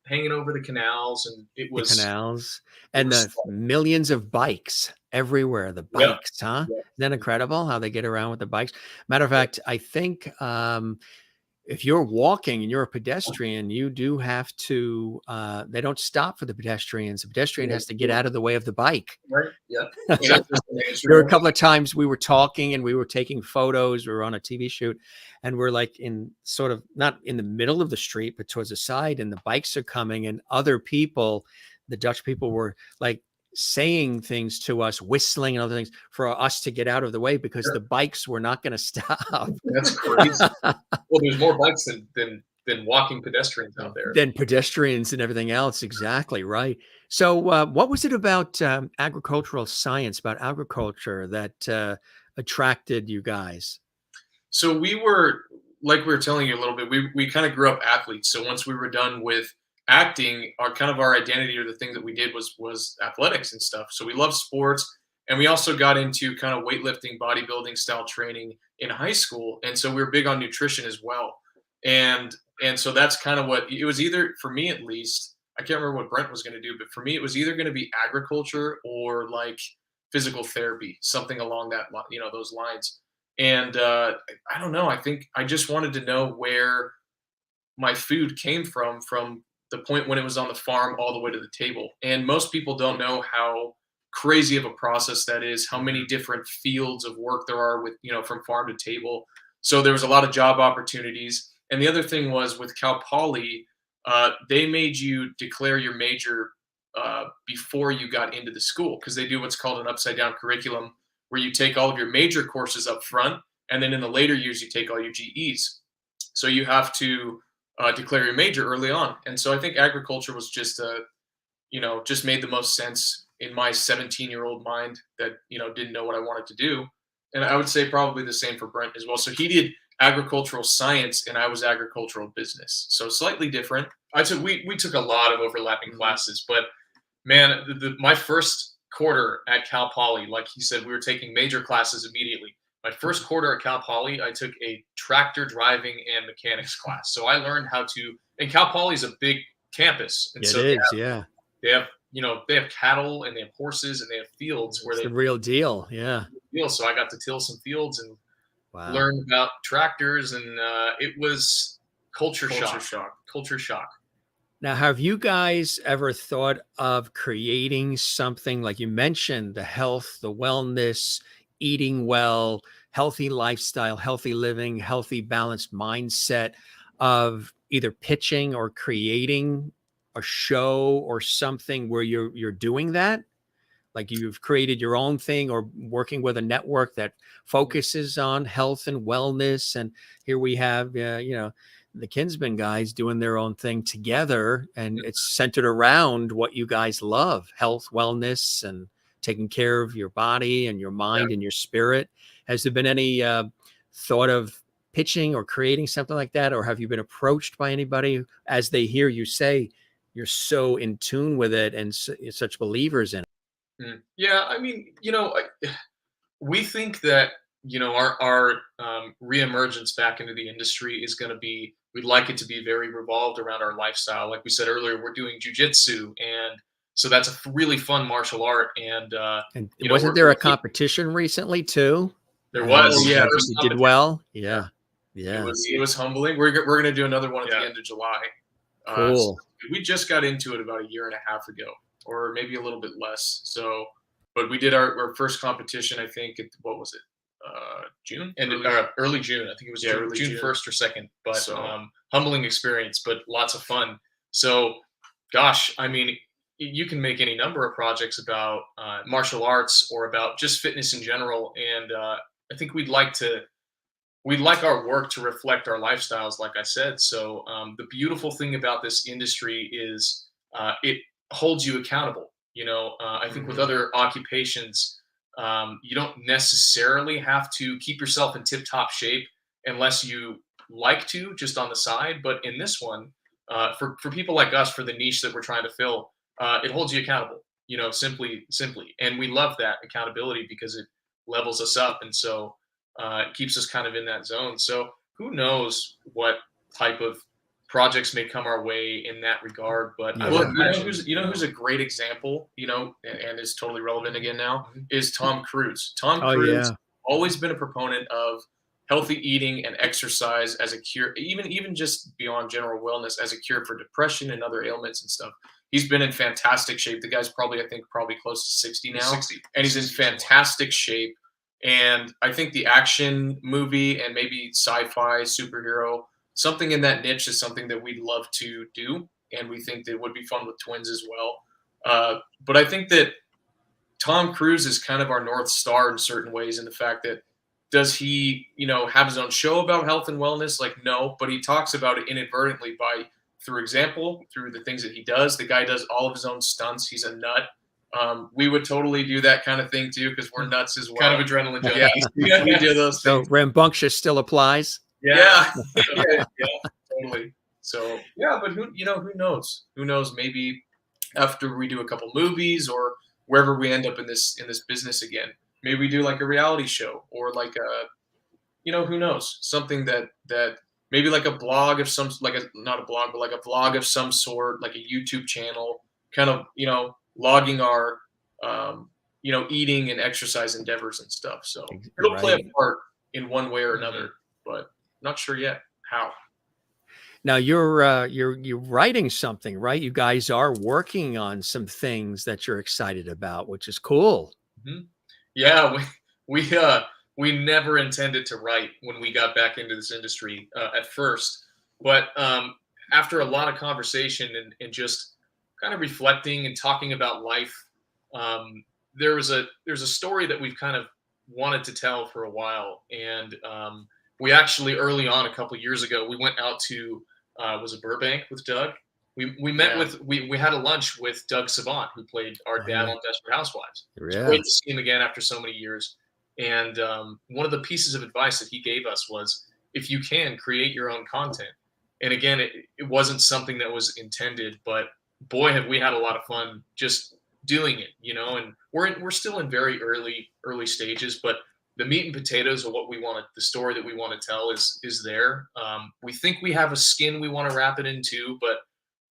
hanging over the canals, and the canals it and was the millions of bikes everywhere. The yeah, bikes, huh? yeah. Isn't that incredible how they get around with the bikes? Matter of fact, I think if you're walking and you're a pedestrian, you do have to. They don't stop for the pedestrians. The pedestrian has to get out of the way of the bike. Right. Yeah. There were a couple of times we were talking and we were taking photos. We were on a TV shoot and we're like in sort of not in the middle of the street, but towards the side, and the bikes are coming and other people, the Dutch people were like saying things to us, whistling and other things for us to get out of the way because the bikes were not going to stop. That's crazy. Well, there's more bikes than walking pedestrians out there. Than pedestrians and everything else. Exactly right. So, what was it about agricultural science, about agriculture, that attracted you guys? So we were, like we were telling you a little bit, we kind of grew up athletes. So once we were done with acting, our identity or the thing that we did was athletics and stuff. So we loved sports, and we also got into kind of weightlifting, bodybuilding style training in high school. And so we were big on nutrition as well. And so that's kind of what it was, either for me at least. I can't remember what Brent was going to do, but for me it was either going to be agriculture or like physical therapy, something along those lines. And I don't know. I think I just wanted to know where my food came from the point when it was on the farm all the way to the table. And most people don't know how crazy of a process that is, how many different fields of work there are with, from farm to table. So there was a lot of job opportunities. And the other thing was with Cal Poly, they made you declare your major before you got into the school, because they do what's called an upside down curriculum, where you take all of your major courses up front, and then in the later years you take all your GEs. So you have to declare your major early on. And so I think agriculture was just just made the most sense in my 17-year-old mind that didn't know what I wanted to do. And I would say probably the same for Brent as well. So he did agricultural science and I was agricultural business, so slightly different. We took a lot of overlapping classes, but man, my first quarter at Cal Poly, like he said, we were taking major classes immediately. My first quarter at Cal Poly, I took a tractor driving and mechanics class. So I learned how to, and Cal Poly is a big campus. And It so is, yeah. they have cattle and they have horses and they have fields where It's they the real deal. Yeah. So I got to till some fields and Wow. learn about tractors, and it was culture shock. Culture shock. Now, have you guys ever thought of creating something like you mentioned, the health, the wellness, eating well, healthy lifestyle, healthy living, healthy, balanced mindset, of either pitching or creating a show or something where you're doing that? Like you've created your own thing or working with a network that focuses on health and wellness. And here we have, the Kinsman guys doing their own thing together. And it's centered around what you guys love: health, wellness, and taking care of your body and your mind and your spirit. Has there been any thought of pitching or creating something like that? Or have you been approached by anybody as they hear you say you're so in tune with it and such believers in it? Yeah, I mean, we think that our reemergence back into the industry is going to be. We'd like it to be very revolved around our lifestyle. Like we said earlier, we're doing jujitsu, and so that's a really fun martial art. And wasn't there a competition recently too? There was. Yeah, you did well. Yeah. It was humbling. We're going to do another one at the end of July. Cool. So we just got into it about a year and a half ago, or maybe a little bit less. So, but we did our first competition, I think, what was it? June? Early June. I think it was June 1st or 2nd. But humbling experience, but lots of fun. So, gosh, I mean, you can make any number of projects about martial arts or about just fitness in general. And I think we'd like our work to reflect our lifestyles, like I said. So the beautiful thing about this industry is it holds you accountable. I think with other occupations, you don't necessarily have to keep yourself in tip-top shape unless you like to, just on the side. But in this one, for people like us, for the niche that we're trying to fill, it holds you accountable, simply. And we love that accountability because it levels us up. And so it keeps us kind of in that zone. So who knows what type of projects may come our way in that regard. But Yeah. I Well, would imagine, you know who's a great example, and is totally relevant again now, Mhm. is Tom Cruise. Tom Oh Cruise yeah. always been a proponent of healthy eating and exercise as a cure, even just beyond general wellness, as a cure for depression and other ailments and stuff. He's been in fantastic shape. The guy's probably, I think, probably close to 60 He's now, 60. and he's in fantastic shape. And I think the action movie and maybe sci-fi superhero, something in that niche, is something that we'd love to do, and we think that would be fun with twins as well. But I think that Tom Cruise is kind of our North Star in certain ways, in the fact that, does he, have his own show about health and wellness? Like, no, but he talks about it inadvertently through example, through the things that he does. The guy does all of his own stunts. He's a nut. We would totally do that kind of thing too, because we're nuts as well. Kind of adrenaline Yeah, junkies. we do those So things. rambunctious still applies. Yeah, yeah, totally. So yeah, but who knows? Who knows? Maybe after we do a couple movies, or wherever we end up in this business again, maybe we do like a reality show, or like who knows? Something that maybe like a blog of some, like not a blog, but like a vlog of some sort, like a YouTube channel, kind of logging our eating and exercise endeavors and stuff. So it'll play Right. a part in one way or another, but not sure yet how. Now you're writing something, right? You guys are working on some things that you're excited about, which is cool. Mhm. Yeah, we never intended to write when we got back into this industry at first, but after a lot of conversation and just kind of reflecting and talking about life, there's a story that we've kind of wanted to tell for a while, and we actually early on a couple years ago we went out to was it Burbank with Doug. We met with we had a lunch with Doug Savant, who played our Oh, dad yeah. on Desperate Housewives. It's Yeah. great to see him again after so many years. And one of the pieces of advice that he gave us was, if you can, create your own content. And again, it wasn't something that was intended, but boy, have we had a lot of fun just doing it, And we're still in very early stages, but the meat and potatoes of what we want to, the story that we want to tell is there. We think we have a skin we want to wrap it into, but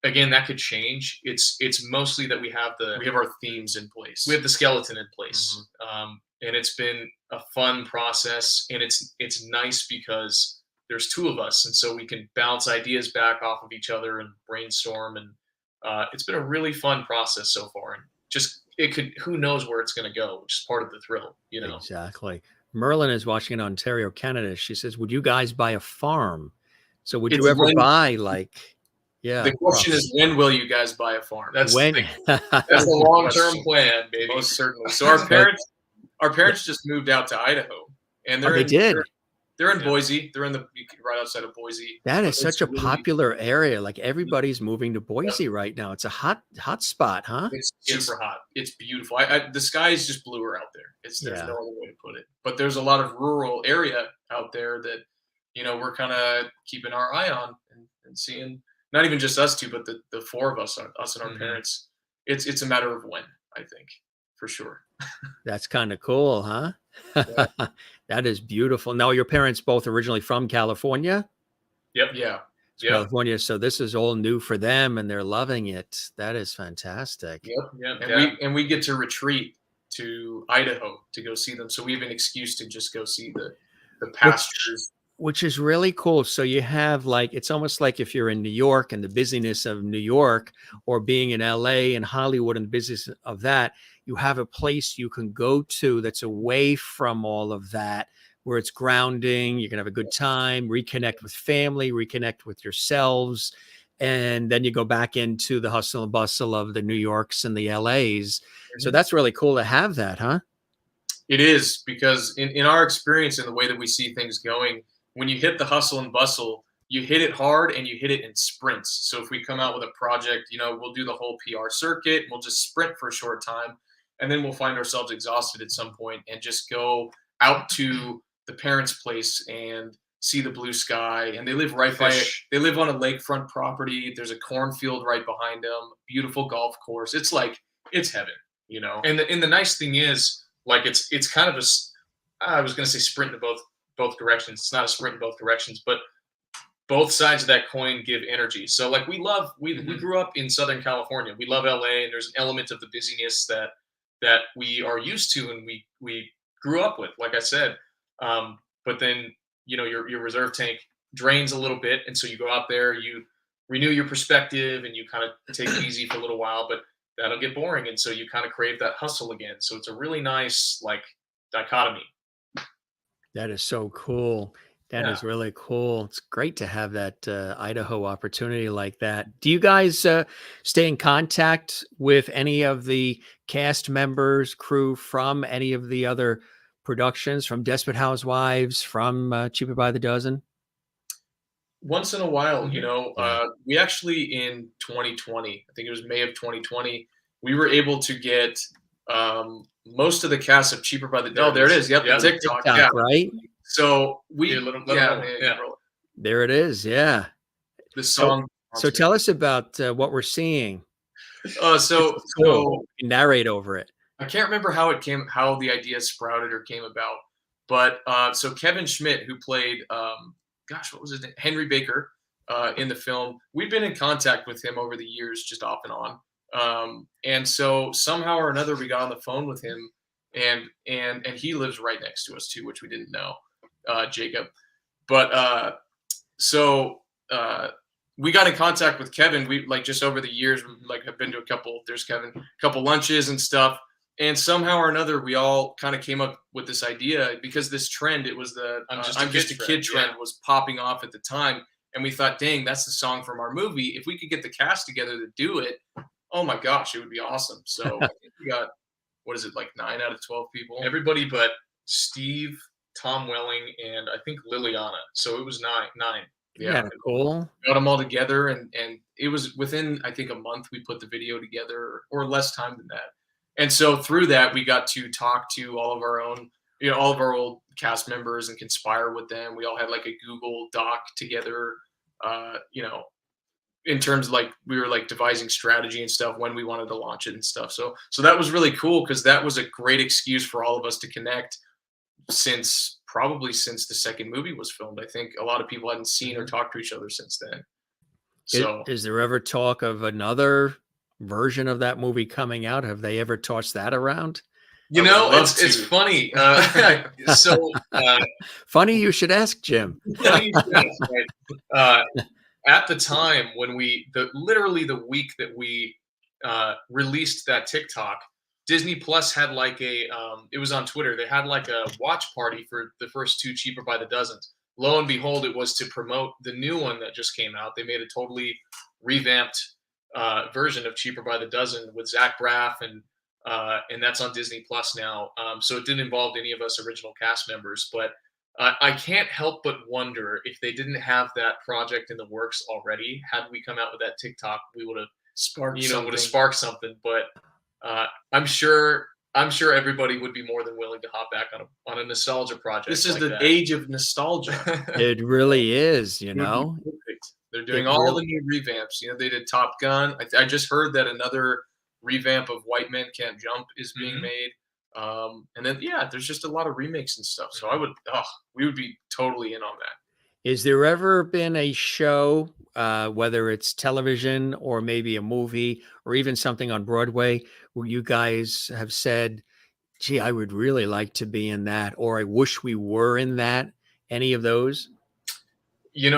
again, that could change. It's mostly that we have our themes in place. We have the skeleton in place, and it's been a fun process. And it's nice because there's two of us, and so we can bounce ideas back off of each other and brainstorm. And it's been a really fun process so far. And just who knows where it's going to go, which is part of the thrill, Exactly. Merlin is watching in Ontario, Canada. She says, "Would you guys buy a farm?" So would you ever buy Yeah. The question is, when will you guys buy a farm? That's when? that's the long-term plan, baby. Most certainly. So our parents just moved out to Idaho, and They did. They're in Boise. They're right outside of Boise. That is such a really popular area. Like everybody's moving to Boise right now. It's a hot spot, huh? It's Super hot. It's beautiful. The sky is just bluer out there. There's no other way to put it. But there's a lot of rural area out there that we're kind of keeping our eye on and seeing. Not even just us two, but the four of us, us and our parents. It's a matter of when, I think, for sure. That's kind of cool, huh? That is beautiful. Now, your parents both originally from California? Yep. Yeah. California. So this is all new for them, and they're loving it. That is fantastic. Yep. And we get to retreat to Idaho to go see them. So we have an excuse to just go see the pastures. Which is really cool. So you have it's almost like if you're in New York and the busyness of New York, or being in LA and Hollywood and the business of that, you have a place you can go to that's away from all of that, where it's grounding. You can have a good time, reconnect with family, reconnect with yourselves. And then you go back into the hustle and bustle of the New Yorks and the LAs. So that's really cool to have that, huh? It is, because in our experience and the way that we see things going, when you hit the hustle and bustle, you hit it hard and you hit it in sprints. So if we come out with a project, we'll do the whole PR circuit. We'll just sprint for a short time, and then we'll find ourselves exhausted at some point and just go out to the parents' place and see the blue sky. And they live right by it. They live on a lakefront property. There's a cornfield right behind them. Beautiful golf course. It's heaven, And the nice thing is, it's kind of I was going to say sprint to both both directions. It's not a sprint in both directions, but both sides of that coin give energy. So like we grew up in Southern California. We love LA, and there's an element of the busyness that we are used to and we grew up with, like I said. But then, your reserve tank drains a little bit. And so you go out there, you renew your perspective, and you kind of take it easy for a little while, but that'll get boring. And so you kind of crave that hustle again. So it's a really nice, like, dichotomy. That is so cool. That is really cool. It's great to have that Idaho opportunity like that. Do you guys stay in contact with any of the cast members, crew from any of the other productions, from Desperate Housewives, from Cheaper by the Dozen? Once in a while, we actually in 2020, I think it was May of 2020, we were able to get most of the cast of Cheaper by the Dozen. Oh, there it is. Yep, the TikTok, right? So we, there it is. Yeah. The song. So tell us about what we're seeing. So narrate over it. I can't remember how the idea sprouted or came about, but so Kevin Schmidt, who played, what was his name? Henry Baker in the film. We've been in contact with him over the years, just off and on. And so somehow or another, we got on the phone with him, and he lives right next to us too, which we didn't know, Jacob. But we got in contact with Kevin. We just over the years, we have been to a couple lunches and stuff. And somehow or another, we all kind of came up with this idea because this trend, it was the I'm just a kid trend was popping off at the time. And we thought, dang, that's the song from our movie. If we could get the cast together to do it, oh my gosh, it would be awesome. So I think we got, 9 out of 12 people? Everybody but Steve, Tom Welling, and I think Liliana. So it was nine. Yeah, cool. Got them all together, and it was within, I think, a month we put the video together, or less time than that. And so through that, we got to talk to all of our own, all of our old cast members and conspire with them. We all had like a Google Doc together, in terms of we were devising strategy and stuff when we wanted to launch it and stuff. So that was really cool because that was a great excuse for all of us to connect probably since the second movie was filmed. I think a lot of people hadn't seen or talked to each other since then. So is there ever talk of another version of that movie coming out? Have they ever tossed that around? It's funny. Funny you should ask, Jim. At the time when literally the week that we released that TikTok, Disney Plus had it was on Twitter. They had a watch party for the first 2 Cheaper by the Dozens. Lo and behold, it was to promote the new one that just came out. They made a totally revamped version of Cheaper by the Dozen with Zach Braff, and that's on Disney Plus now. So it didn't involve any of us original cast members, but I can't help but wonder if they didn't have that project in the works already. Had we come out with that TikTok, we would have sparked something. But I'm sure everybody would be more than willing to hop back on a nostalgia project. This is the age of nostalgia. It really is, They're doing all the new revamps. They did Top Gun. I just heard that another revamp of White Men Can't Jump is being made. And then, there's just a lot of remakes and stuff. So we would be totally in on that. Is there ever been a show, whether it's television or maybe a movie or even something on Broadway, where you guys have said, gee, I would really like to be in that, or I wish we were in that? Any of those? We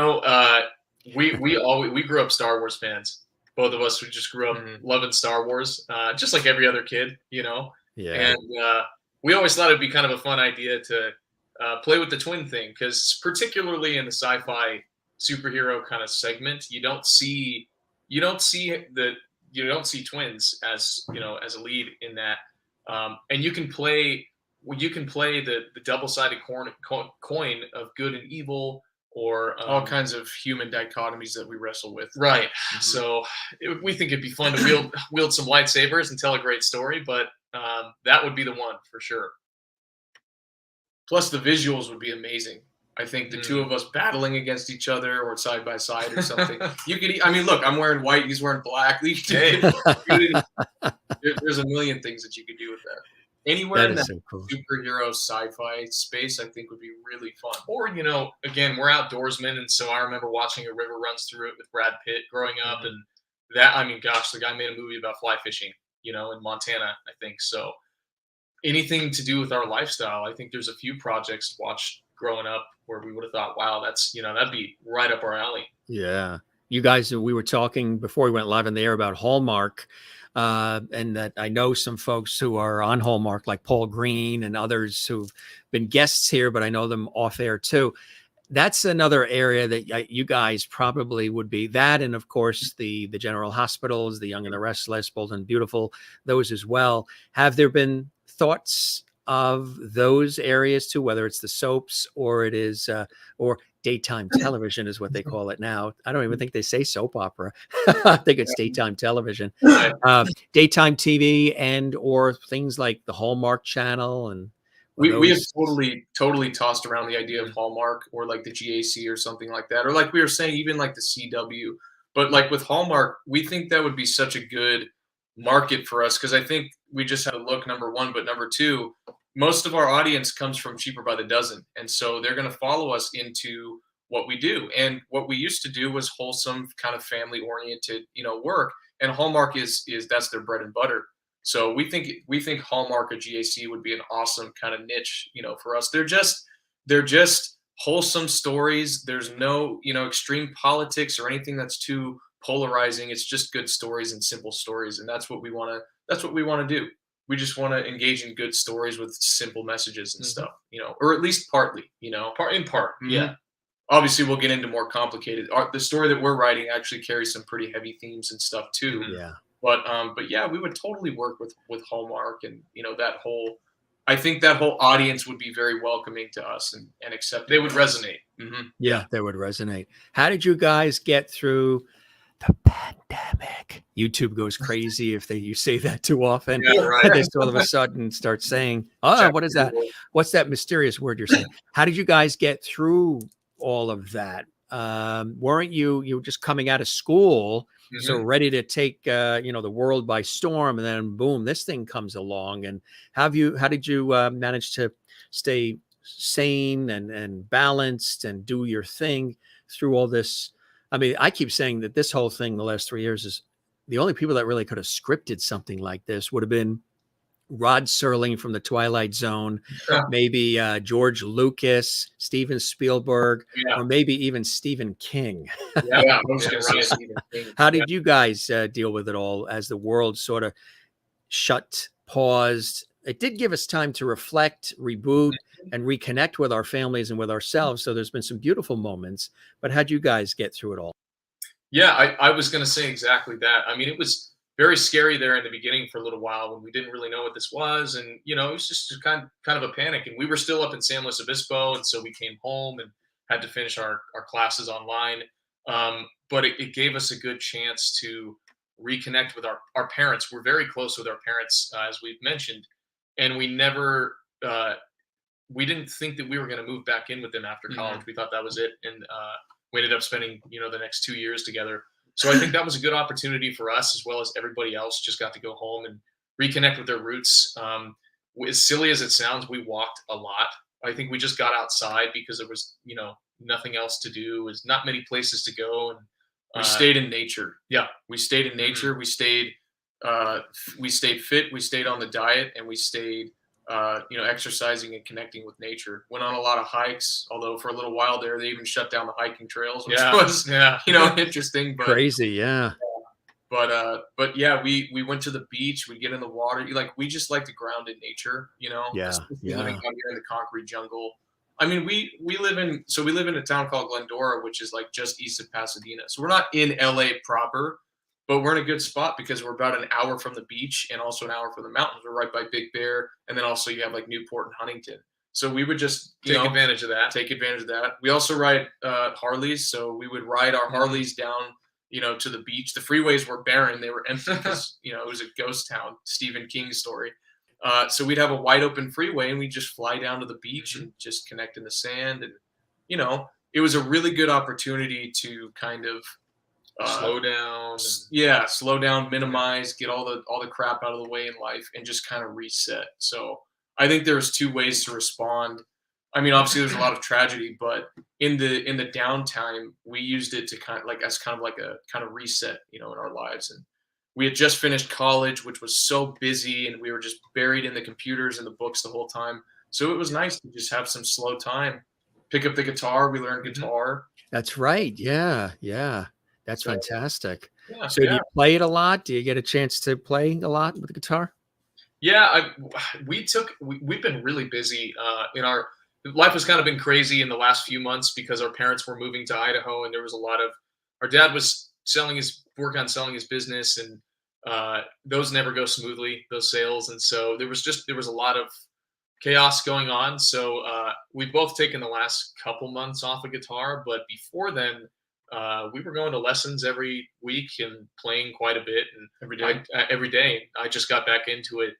grew up Star Wars fans. Both of us, we just grew up loving Star Wars, just like every other kid, Yeah. And we always thought it'd be kind of a fun idea to play with the twin thing, because particularly in the sci-fi superhero kind of segment, you don't see twins as as a lead in that, and you can play the double-sided coin of good and evil, or all kinds of human dichotomies that we wrestle with. Right. Mm-hmm. So we think it'd be fun to wield some lightsabers and tell a great story, but that would be the one for sure. Plus the visuals would be amazing. I think the two of us battling against each other or side by side or something. Look, I'm wearing white, he's wearing black. There's a million things that you could do with that. anywhere in is that so cool. superhero sci-fi space, I think would be really fun. Or, again, we're outdoorsmen, and so I remember watching A River Runs Through It with Brad Pitt growing up, Mhm. and that, I mean, gosh, the guy made a movie about fly fishing, in Montana, I think. So anything to do with our lifestyle, I think there's a few projects watched growing up where we would have thought, wow, that's, that'd be right up our alley. Yeah. You guys, we were talking before we went live in the air about Hallmark, and that I know some folks who are on Hallmark, like Paul Green and others who've been guests here, but I know them off air too. That's another area that you guys probably would be that. And of course, the general hospitals, the Young and the Restless, Bold and Beautiful, those as well. Have there been thoughts of those areas too, whether it's the soaps or it is, or daytime television is what they call it now. I don't even think they say soap opera. I think it's daytime television, daytime TV, and or things like the Hallmark Channel and We have those. totally tossed around the idea of Hallmark or like the GAC or something like that, or like we were saying, even like the CW. But like with Hallmark, we think that would be such a good market for us because I think we just had to look, number one, but number two, most of our audience comes from Cheaper by the Dozen, and so they're going to follow us into what we do. And what we used to do was wholesome, kind of family oriented, work. And Hallmark is that's their bread and butter. So we think Hallmark or GAC would be an awesome kind of niche, for us. They're just wholesome stories. There's no, extreme politics or anything that's too polarizing. It's just good stories and simple stories, and that's what we want to do. We just want to engage in good stories with simple messages and stuff, or at least partly, In part, yeah. Obviously, we'll get into more complicated art. The story that we're writing actually carries some pretty heavy themes and stuff too. Yeah. But yeah, we would totally work with Hallmark, and that whole. I think that whole audience would be very welcoming to us and accept. They would resonate. Mm-hmm. Yeah, that would resonate. How did you guys get through the pandemic? YouTube goes crazy if you say that too often. Yeah, right. They just all of a sudden start saying, "Oh, what is that? What's that mysterious word you're saying?" How did you guys get through all of that? Weren't you were just coming out of school, so ready to take the world by storm, and then boom, this thing comes along? And how did you manage to stay sane and balanced and do your thing through all this? I mean, I keep saying that this whole thing the last 3 years is the only people that really could have scripted something like this would have been Rod Serling from the Twilight Zone, maybe George Lucas, Steven Spielberg, or maybe even Stephen King. Yeah, I was going to say Stephen King. How did you guys deal with it all as the world sort of paused? It did give us time to reflect, reboot, and reconnect with our families and with ourselves. So there's been some beautiful moments, but how'd you guys get through it all? Yeah, I was going to say exactly that. I mean, it was very scary there in the beginning for a little while when we didn't really know what this was. And, it was just kind of a panic. And we were still up in San Luis Obispo. And so we came home and had to finish our classes online. But it gave us a good chance to reconnect with our parents. We're very close with our parents, as we've mentioned. And we never, we didn't think that we were going to move back in with them after college. We thought that was it. And we ended up spending, the next 2 years together. So I think that was a good opportunity for us, as well as everybody else. Just got to go home and reconnect with their roots. As silly as it sounds, we walked a lot. I think we just got outside because there was, nothing else to do. There's not many places to go, and we stayed in nature. Yeah, we stayed in nature. We stayed fit. We stayed on the diet, and we stayed, exercising and connecting with nature. Went on a lot of hikes, although for a little while there, they even shut down the hiking trails, which was, interesting. But, crazy, yeah. But yeah, we went to the beach. We get in the water. We just like to ground in nature, especially living out here in the concrete jungle. I mean, we live in a town called Glendora, which is like just east of Pasadena. So we're not in LA proper, but we're in a good spot because we're about an hour from the beach and also an hour from the mountains. We're right by Big Bear, and then also you have like Newport and Huntington. So we would just take advantage of that. We also ride Harleys, so we would ride our Harleys down, to the beach. The freeways were barren; they were empty because it was a ghost town. Stephen King's story. So we'd have a wide open freeway, and we'd just fly down to the beach and just connect in the sand. And it was a really good opportunity to kind of Slow down. Yeah, slow down, minimize, get all the crap out of the way in life, and just kind of reset. So I think there's two ways to respond. I mean, obviously there's a lot of tragedy, but in the downtime, we used it to kind of like as kind of like a kind of reset, in our lives. And we had just finished college, which was so busy, and we were just buried in the computers and the books the whole time. So it was nice to just have some slow time, pick up the guitar. We learned guitar. That's right. Yeah. Yeah. That's So, fantastic. yeah, So do you play it a lot? Do you get a chance to play a lot with the guitar? Yeah, we've been really busy in our life has kind of been crazy in the last few months because our parents were moving to Idaho, and there was a lot of our dad was selling his business, and those never go smoothly, those sales, and so there was a lot of chaos going on. So we've both taken the last couple months off of guitar, but before then, we were going to lessons every week and playing quite a bit, and every day. I just got back into it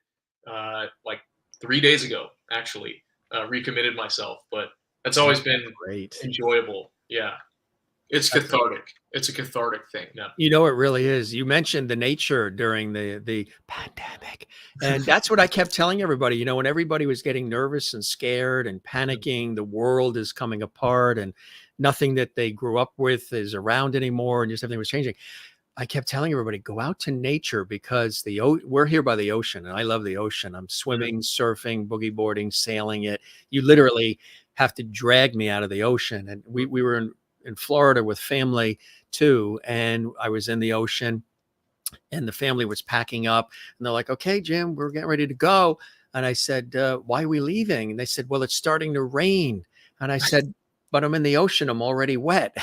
like 3 days ago, actually. Recommitted myself, but that's always been great, enjoyable. Yeah, it's cathartic. It's a cathartic thing. Yeah, it really is. You mentioned the nature during the pandemic, and that's what I kept telling everybody. When everybody was getting nervous and scared and panicking, the world is coming apart, and nothing that they grew up with is around anymore, and just everything was changing. I kept telling everybody, go out to nature because we're here by the ocean, and I love the ocean. I'm swimming, surfing, boogie boarding, sailing it. You literally have to drag me out of the ocean. And we were in Florida with family too, and I was in the ocean, and the family was packing up, and they're like, "Okay, Jim, we're getting ready to go." And I said, "Why are we leaving?" And they said, "Well, it's starting to rain." And I said, "But I'm in the ocean. I'm already wet."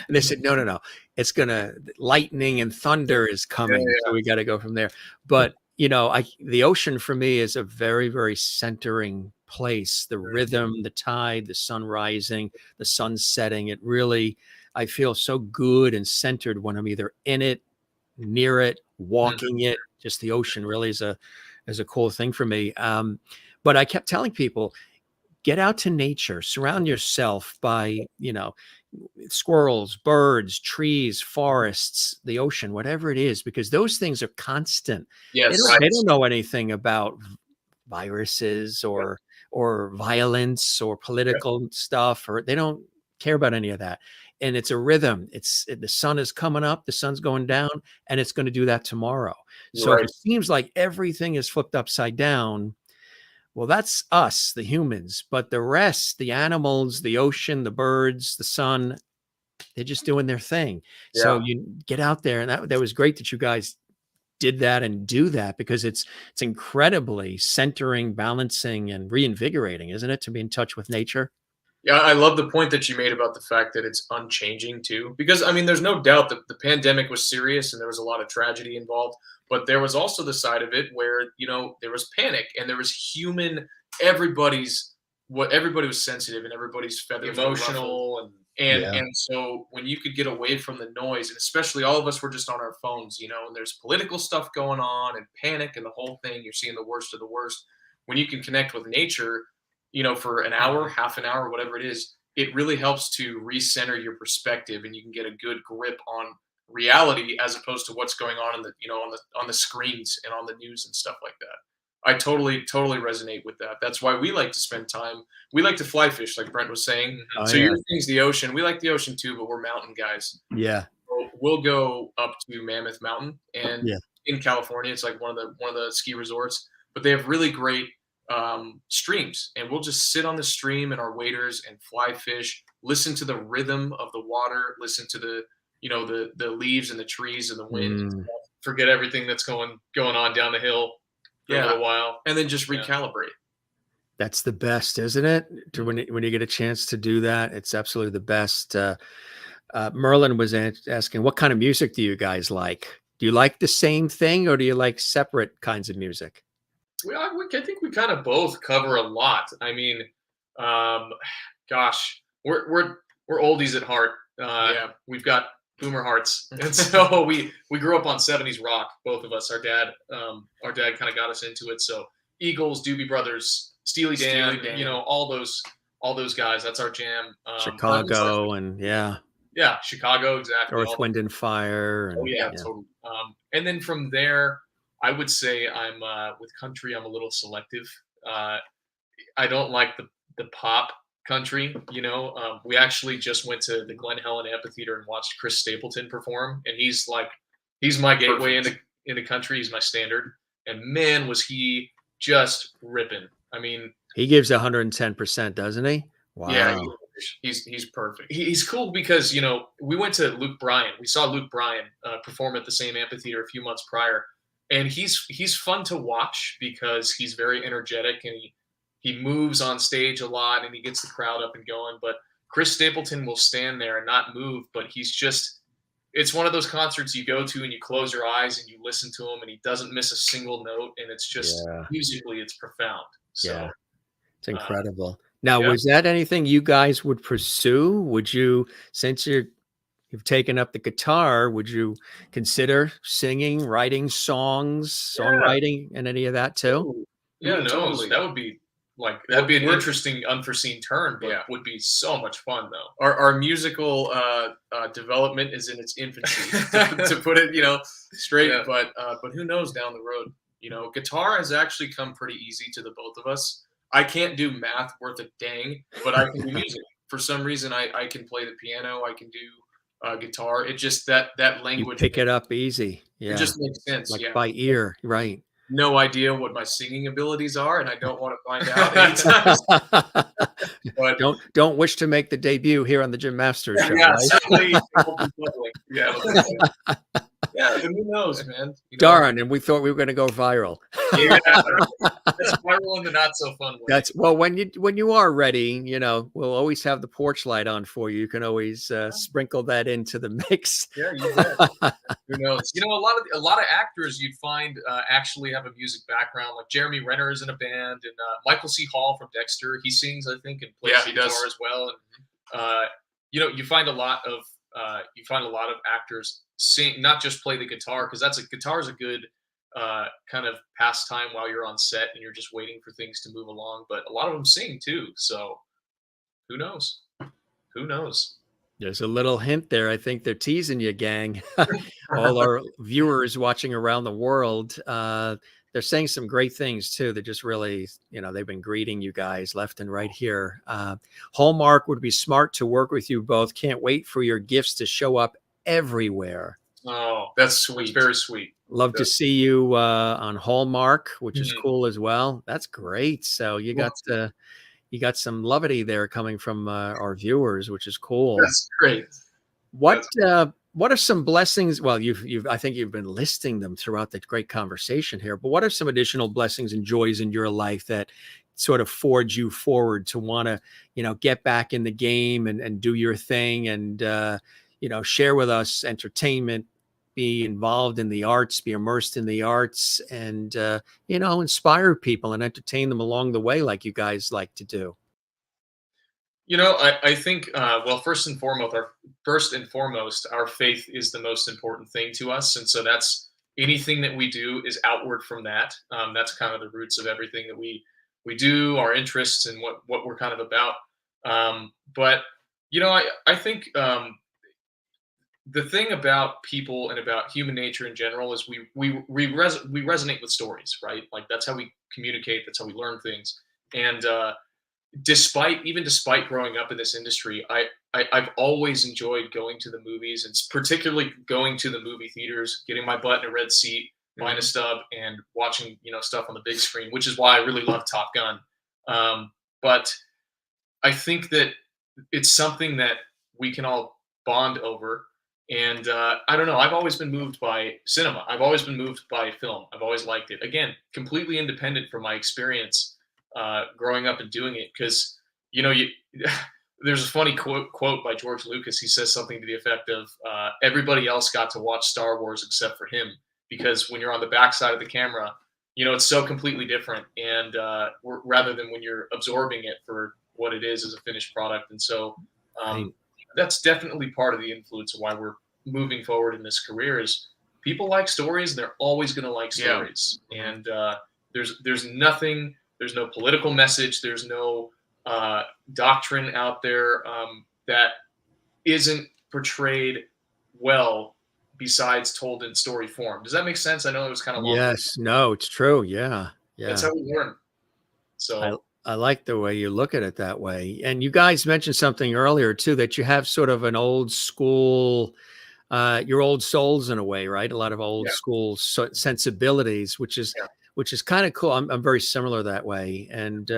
And they said, no. It's lightning and thunder is coming. Yeah. So we got to go from there. But, the ocean for me is a very, very centering place. The rhythm, the tide, the sun rising, the sun setting. It really, I feel so good and centered when I'm either in it, near it, walking it. Just the ocean really is a cool thing for me. But I kept telling people, get out to nature, surround yourself by, squirrels, birds, trees, forests, the ocean, whatever it is, because those things are constant. Yes. They don't know anything about viruses or violence or political stuff, or they don't care about any of that. And it's a rhythm. The sun is coming up, the sun's going down, and it's going to do that tomorrow. So if it seems like everything is flipped upside down, well, that's us, the humans, but the rest, the animals, the ocean, the birds, the sun, they're just doing their thing. Yeah. So you get out there, and that was great that you guys did that and do that, because it's incredibly centering, balancing, and reinvigorating, isn't it, to be in touch with nature? Yeah, I love the point that you made about the fact that it's unchanging too, because I mean, there's no doubt that the pandemic was serious and there was a lot of tragedy involved, but there was also the side of it where, there was panic and there was everybody was sensitive and everybody's feathers were ruffled. emotional, And so when you could get away from the noise, and especially all of us were just on our phones, and there's political stuff going on and panic and the whole thing, you're seeing the worst of the worst. When you can connect with nature, for an hour, half an hour, whatever it is, it really helps to recenter your perspective, and you can get a good grip on reality as opposed to what's going on on the screens and on the news and stuff like that. I totally resonate with that. That's why we like to spend time. We like to fly fish, like Brent was saying. Your thing's the ocean. We like the ocean too, but we're mountain guys. Yeah. So we'll go up to Mammoth Mountain, and in California, it's like one of the ski resorts. But they have really great streams, and we'll just sit on the stream in our waders and fly fish. Listen to the rhythm of the water. Listen to the the leaves and the trees and the wind. And stuff. Forget everything that's going on down the hill. For a little while, and then just recalibrate. That's the best, isn't it? When you get a chance to do that, it's absolutely the best. Merlin was asking, what kind of music do you guys like? Do you like the same thing, or do you like separate kinds of music? I think we kind of both cover a lot. I mean, gosh, we're oldies at heart. We've got boomer hearts, and so we grew up on 70s rock, both of us. Our dad kind of got us into it. So Eagles, Doobie Brothers, Steely Dan, all those guys. That's our jam. Chicago, and Yeah, Chicago, exactly. Earth, Wind, and Fire. And, Oh yeah, totally. And then from there, I would say I'm with country. I'm a little selective. I don't like the pop country. We actually just went to the Glen Helen Amphitheater and watched Chris Stapleton perform, and he's my gateway into country. He's my standard, and man, was he just ripping. I mean, he gives 110%, doesn't he? Wow. Yeah, he's perfect. He's cool because we went to Luke Bryan. We saw Luke Bryan perform at the same amphitheater a few months prior, and he's fun to watch because he's very energetic and he moves on stage a lot and he gets the crowd up and going. But Chris Stapleton will stand there and not move, but it's one of those concerts you go to and you close your eyes and you listen to him and he doesn't miss a single note, and it's just musically it's profound. So yeah, it's incredible. Now, was that anything you guys would pursue? Would you, since you've taken up the guitar, would you consider singing, writing songs, songwriting, and any of that too? Yeah, no, totally. That'd be an interesting, unforeseen turn, but would be so much fun though. Our musical development is in its infancy, to put it, straight. Yeah. But who knows down the road? Guitar has actually come pretty easy to the both of us. I can't do math worth a dang, but I can do music. For some reason, I can play the piano. I can do guitar. It just that language. You pick it up easy. Yeah, it just makes sense. Like by ear, right? No idea what my singing abilities are, and I don't want to find out anytime. But don't wish to make the debut here on the Jim Masters Show. Yeah, right? certainly. Yeah, who knows, man? Darn, and we thought we were going to go viral. Yeah, that's viral in the not so fun way. When you are ready, we'll always have the porch light on for you. You can always sprinkle that into the mix. Yeah, you bet. Who knows? A lot of actors you'd find actually have a music background. Like Jeremy Renner is in a band, and Michael C. Hall from Dexter, he sings, I think, and plays guitar as well. And you find a lot of actors sing, not just play the guitar, because guitar is a good kind of pastime while you're on set and you're just waiting for things to move along. But a lot of them sing too. So who knows? Who knows? There's a little hint there. I think they're teasing you, gang. All our viewers watching around the world, they're saying some great things too. They're just really, they've been greeting you guys left and right here. Hallmark would be smart to work with you both. Can't wait for your gifts to show up everywhere. Oh, that's sweet. It's very sweet. Love to see you on Hallmark, which is cool as well. That's great. So you got some levity there coming from our viewers, which is cool. That's great. What are some blessings? Well, I think you've been listing them throughout the great conversation here, but what are some additional blessings and joys in your life that sort of forge you forward to want to, get back in the game and do your thing and, share with us entertainment, be involved in the arts, be immersed in the arts, and, inspire people and entertain them along the way like you guys like to do? I think, first and foremost, our faith is the most important thing to us. And so that's anything that we do is outward from that. That's kind of the roots of everything that we do, our interests and what we're kind of about. But I think the thing about people and about human nature in general is we resonate with stories, right? Like that's how we communicate. That's how we learn things. And despite growing up in this industry, I've always enjoyed going to the movies, and particularly going to the movie theaters, getting my butt in a red seat, buying a stub, and watching stuff on the big screen, which is why I really love Top Gun. But I think that it's something that we can all bond over. And I don't know, I've always been moved by cinema. I've always been moved by film. I've always liked it. Again, completely independent from my experience growing up and doing it. Because, there's a funny quote by George Lucas. He says something to the effect of, everybody else got to watch Star Wars except for him. Because when you're on the backside of the camera, it's so completely different. And rather than when you're absorbing it for what it is as a finished product. And so that's definitely part of the influence of why we're moving forward in this career is people like stories and they're always going to like stories. Yeah. And there's no political message. There's no doctrine out there that isn't portrayed well besides told in story form. Does that make sense? I know it was kind of long. Yes, no, it's true. Yeah, That's yeah. how we learn. I So I like the way you look at it that way. And you guys mentioned something earlier too, that you have sort of an old school, your old souls in a way, right? A lot of old yeah, school sensibilities, yeah. which is kind of cool. I'm very similar that way. And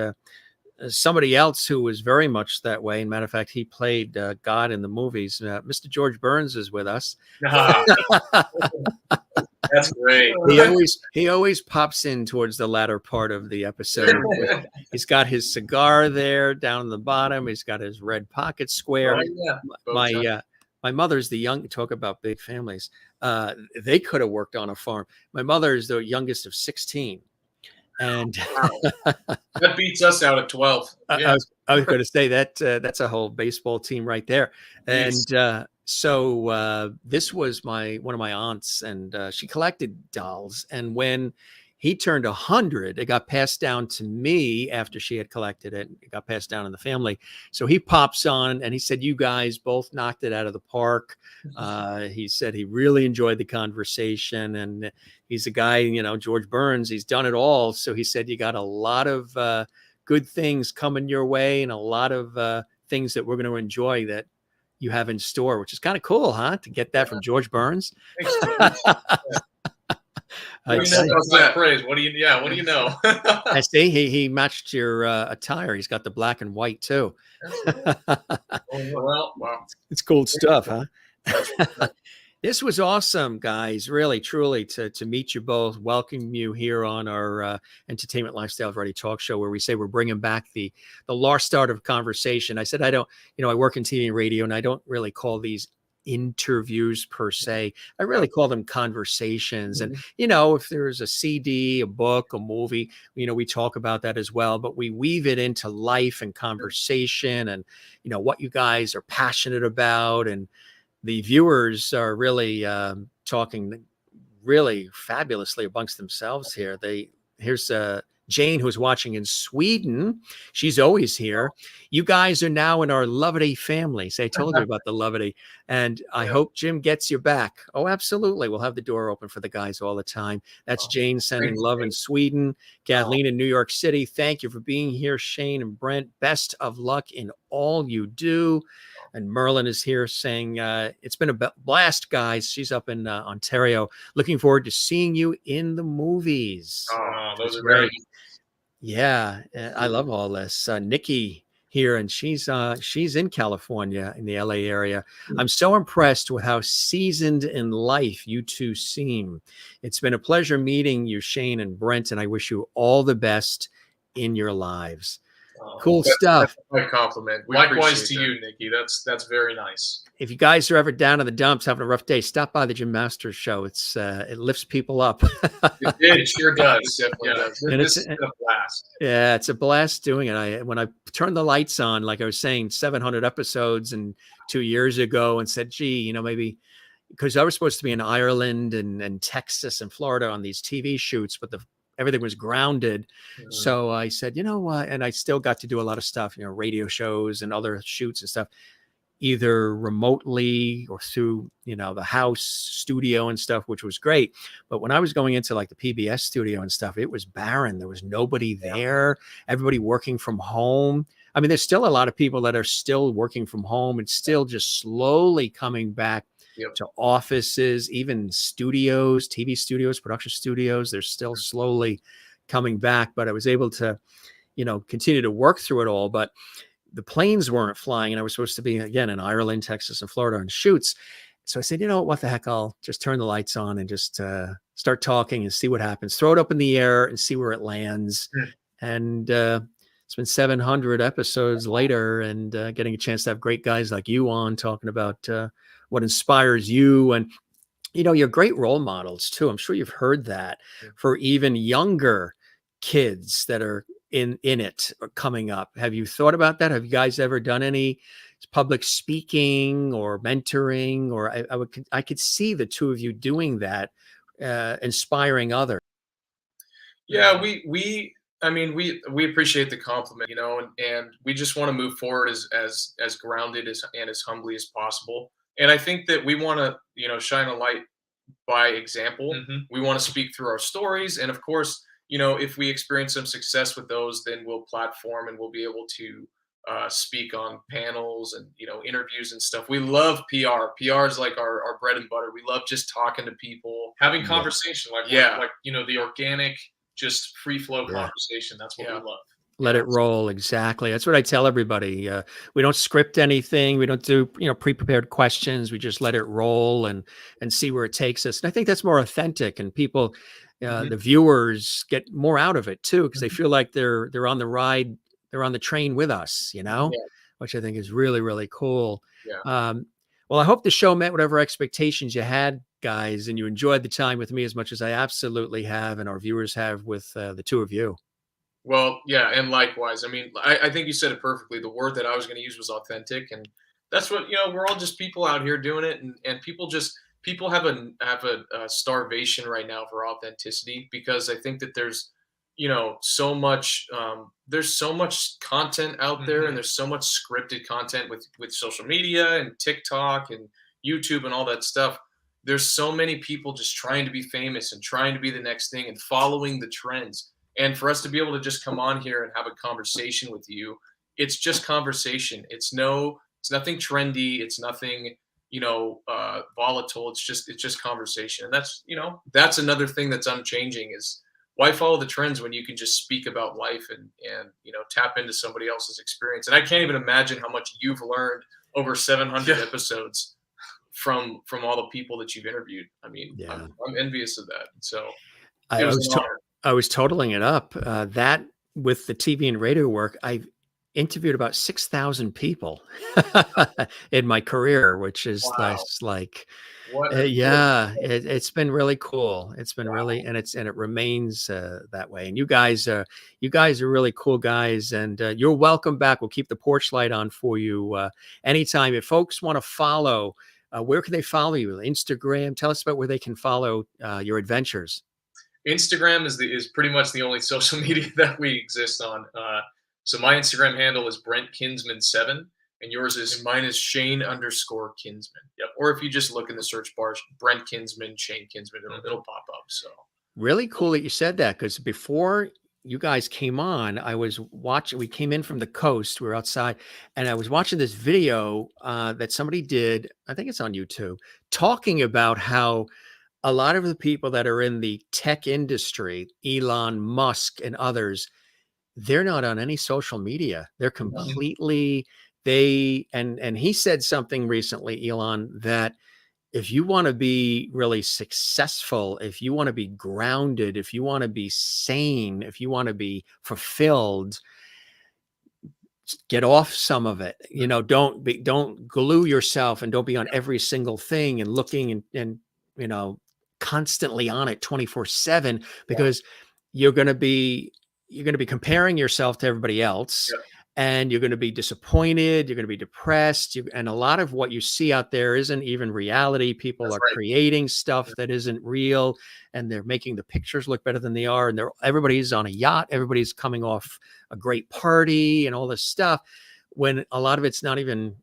somebody else who was very much that way. And matter of fact, he played God in the movies. Mr. George Burns is with us. Ah, that's great. He always pops in towards the latter part of the episode. He's got his cigar there down the bottom. He's got his red pocket square. Oh, yeah. My my mother's the young. Talk about big families. They could have worked on a farm. My mother is the youngest of 16, and That beats us out at 12. Yeah. I was going to say that that's a whole baseball team right there. And Yes. so this was one of my aunts, and she collected dolls. And when he turned 100, it got passed down to me after she had collected it. It got passed down in the family. So he pops on, and he said, "You guys both knocked it out of the park." He said he really enjoyed the conversation, and he's a guy, George Burns. He's done it all. So he said you got a lot of good things coming your way, and a lot of things that we're going to enjoy that you have in store, which is kind of cool, huh? To get that from George Burns. Thanks, praise. What do you? Yeah. What do you know? I see. He matched your attire. He's got the black and white too. Well, wow. It's cool stuff, huh? This was awesome, guys. Really, truly, to meet you both. Welcome you here on our Entertainment Lifestyle Variety Talk Show, where we say we're bringing back the lost art of conversation. I said I don't, I work in TV and radio, and I don't really call these interviews per se. I really call them conversations. And if there's a CD, a book, a movie, we talk about that as well. But we weave it into life and conversation, and what you guys are passionate about, and the viewers are really talking really fabulously amongst themselves here. Here's Jane, who's watching in Sweden. She's always here. You guys are now in our Lovity family. Say, I told you about the Lovity, and I hope Jim gets you back. Oh, absolutely. We'll have the door open for the guys all the time. That's Jane sending love in Sweden. Kathleen in New York City. Thank you for being here, Shane and Brent. Best of luck in all you do. And Merlin is here saying, it's been a blast, guys. She's up in Ontario. Looking forward to seeing you in the movies. Oh, those are great. Yeah, I love all this. Nikki here, and she's in California, in the LA area. I'm so impressed with how seasoned in life you two seem. It's been a pleasure meeting you, Shane and Brent, and I wish you all the best in your lives. Cool stuff. That's a compliment. Likewise to you, Nikki. That's very nice. If you guys are ever down in the dumps having a rough day, stop by the Jim Masters show. It lifts people up. It sure does. Definitely does. And This is a blast. Yeah, it's a blast doing it. When I turned the lights on, like I was saying, 700 episodes and 2 years ago, and said, gee, maybe because I was supposed to be in Ireland and Texas and Florida on these TV shoots, but everything was grounded. So I said, and I still got to do a lot of stuff, radio shows and other shoots and stuff, either remotely or through, the house studio and stuff, which was great. But when I was going into like the PBS studio and stuff, it was barren. There was nobody there. Everybody working from home. I mean, there's still a lot of people that are still working from home and still just slowly coming back to offices, even studios, TV studios, production studios. They're still slowly coming back, but I was able to, continue to work through it all. But the planes weren't flying, and I was supposed to be again in Ireland, Texas, and Florida on shoots. So I said, what the heck? I'll just turn the lights on and just start talking and see what happens. Throw it up in the air and see where it lands. And it's been 700 episodes later, and getting a chance to have great guys like you on talking about what inspires you. And, you're great role models too. I'm sure you've heard that for even younger kids that are in it or coming up. Have you thought about that? Have you guys ever done any public speaking or mentoring? Or I could see the two of you doing that, inspiring others. Yeah, we appreciate the compliment, and we just want to move forward as grounded and as humbly as possible. And I think that we want to, shine a light by example. We want to speak through our stories. And of course, if we experience some success with those, then we'll platform and we'll be able to speak on panels and, interviews and stuff. We love PR. PR is like our bread and butter. We love just talking to people. Having Yeah. conversation, like the organic, just free flow conversation. That's what we love. Let it roll. Exactly. That's what I tell everybody. We don't script anything. We don't do, pre-prepared questions. We just let it roll and see where it takes us. And I think that's more authentic, and people, the viewers get more out of it too, because they feel like they're on the ride, they're on the train with us, which I think is really, really cool. Yeah. Well, I hope the show met whatever expectations you had, guys, and you enjoyed the time with me as much as I absolutely have, and our viewers have with the two of you. Well, yeah, and likewise. I mean, I think you said it perfectly. The word that I was going to use was authentic, and that's what we're all just people out here doing it, and people have a starvation right now for authenticity, because I think that there's so much content out there, and there's so much scripted content with social media and TikTok and YouTube and all that stuff. There's so many people just trying to be famous and trying to be the next thing and following the trends. And for us to be able to just come on here and have a conversation with you, it's just conversation. It's nothing trendy. It's nothing, volatile. It's just conversation. And that's another thing that's unchanging, is why follow the trends when you can just speak about life and tap into somebody else's experience. And I can't even imagine how much you've learned over 700 episodes from all the people that you've interviewed. I mean, I'm envious of that. So it was an honor. I was totaling it up. That with the TV and radio work, I've interviewed about 6,000 people in my career, which is like, it's been really cool. It's been really, and it remains that way. And you guys are really cool guys, and you're welcome back. We'll keep the porch light on for you anytime. If folks want to follow, where can they follow you? Instagram. Tell us about where they can follow your adventures. Instagram is pretty much the only social media that we exist on. So my Instagram handle is Brent Kinsman 7, and yours is? And mine is Shane_Kinsman. Yep. Or if you just look in the search bar, Brent Kinsman, Shane Kinsman, it'll pop up. So really cool that you said that, because before you guys came on, I was watching. We came in from the coast. We were outside, and I was watching this video that somebody did. I think it's on YouTube, talking about how a lot of the people that are in the tech industry, Elon Musk and others, they're not on any social media. They're completely, and he said something recently, Elon, that if you want to be really successful, if you want to be grounded, if you want to be sane, if you want to be fulfilled, get off some of it. Don't glue yourself, and don't be on every single thing and looking and constantly on it 24/7, because you're going to be comparing yourself to everybody else, and you're going to be disappointed. You're going to be depressed. And a lot of what you see out there isn't even reality. People are creating stuff that isn't real, and they're making the pictures look better than they are. And everybody's on a yacht. Everybody's coming off a great party and all this stuff, when a lot of it's not even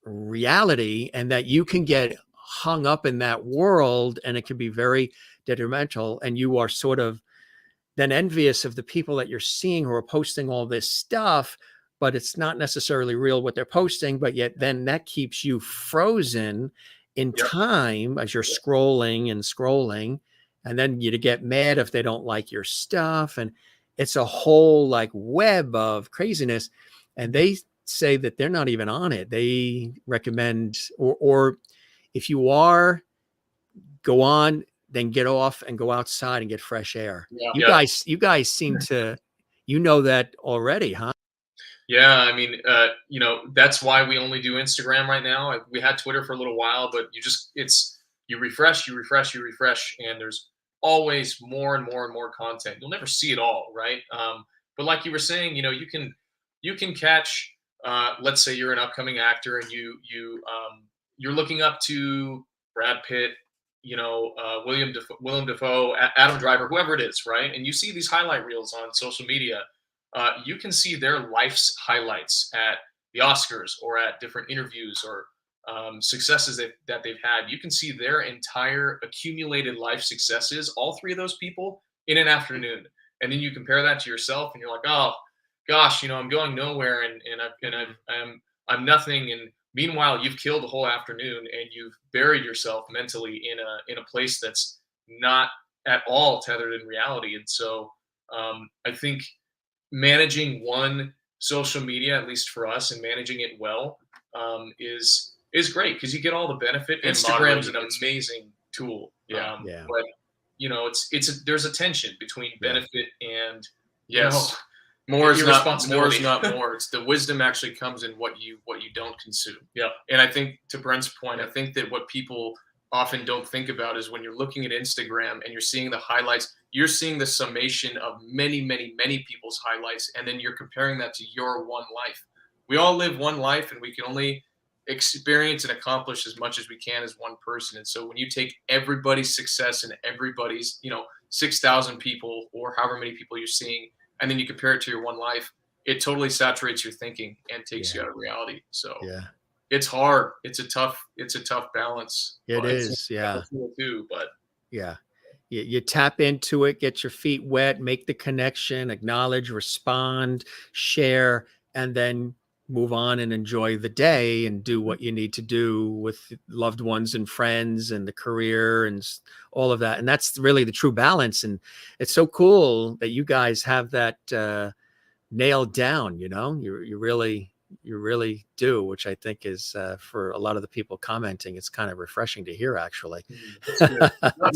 reality, and that you can get hung up in that world, and it can be very detrimental. And you are sort of then envious of the people that you're seeing who are posting all this stuff, but it's not necessarily real what they're posting. But yet then that keeps you frozen in time as you're scrolling and scrolling. And then you get mad if they don't like your stuff. And it's a whole like web of craziness. And they say that they're not even on it. They recommend, or if you are, go on, then get off and go outside and get fresh air. You guys seem to, that already, huh? Yeah. I mean, that's why we only do Instagram right now. We had Twitter for a little while, but you refresh, and there's always more and more and more content. You'll never see it all, right? But like you were saying, you can catch, let's say you're an upcoming actor, and you're looking up to Brad Pitt, William Dafoe, Adam Driver, whoever it is, right? And you see these highlight reels on social media. You can see their life's highlights at the Oscars or at different interviews or successes that they've had, you can see their entire accumulated life successes, all three of those people, in an afternoon. And then you compare that to yourself, and you're like, oh gosh, I'm going nowhere, I'm nothing. And meanwhile, you've killed a whole afternoon, and you've buried yourself mentally in a place that's not at all tethered in reality. And so I think managing one social media, at least for us, and managing it well, is great, because you get all the benefit. And Instagram's an moderating, amazing tool. Yeah. But there's a tension between benefit and yes, more is not irresponsibility. more. It's the wisdom actually comes in what you don't consume. Yeah. And I think, to Brent's point, I think that what people often don't think about is when you're looking at Instagram and you're seeing the highlights, you're seeing the summation of many, many, many people's highlights, and then you're comparing that to your one life. We all live one life, and we can only experience and accomplish as much as we can as one person. And so when you take everybody's success and everybody's 6,000 people or however many people you're seeing, and then you compare it to your one life, it totally saturates your thinking and takes you out of reality. So it's hard. It's a tough balance. It is. Yeah. Too, but you tap into it, get your feet wet, make the connection, acknowledge, respond, share, and then move on and enjoy the day and do what you need to do with loved ones and friends and the career and all of that. And that's really the true balance. And it's so cool that you guys have that nailed down. You really do, which I think is for a lot of the people commenting, it's kind of refreshing to hear, actually. Not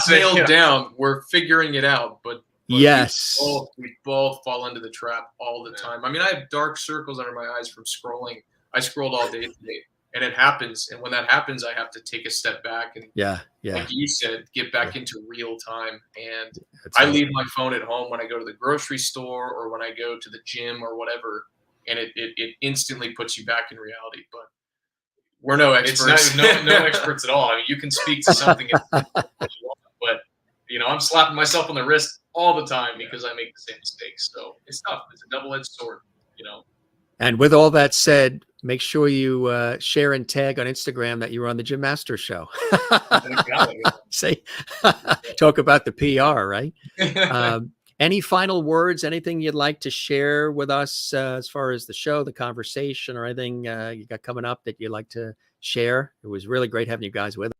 nailed down. We're figuring it out, but yes, we both fall into the trap all the time. I mean, I have dark circles under my eyes from scrolling. I scrolled all day today, and it happens. And when that happens, I have to take a step back and, like you said, get back into real time. And I leave my phone at home when I go to the grocery store or when I go to the gym or whatever, and it instantly puts you back in reality. But we're no experts. It's no experts at all. I mean, you can speak to something, but I'm slapping myself on the wrist all the time because I make the same mistakes. So it's tough. It's a double-edged sword, And with all that said, make sure you share and tag on Instagram that you were on the Jim Master Show. Say, talk about the PR, right? Any final words, anything you'd like to share with us as far as the show, the conversation, or anything you got coming up that you'd like to share? It was really great having you guys with us.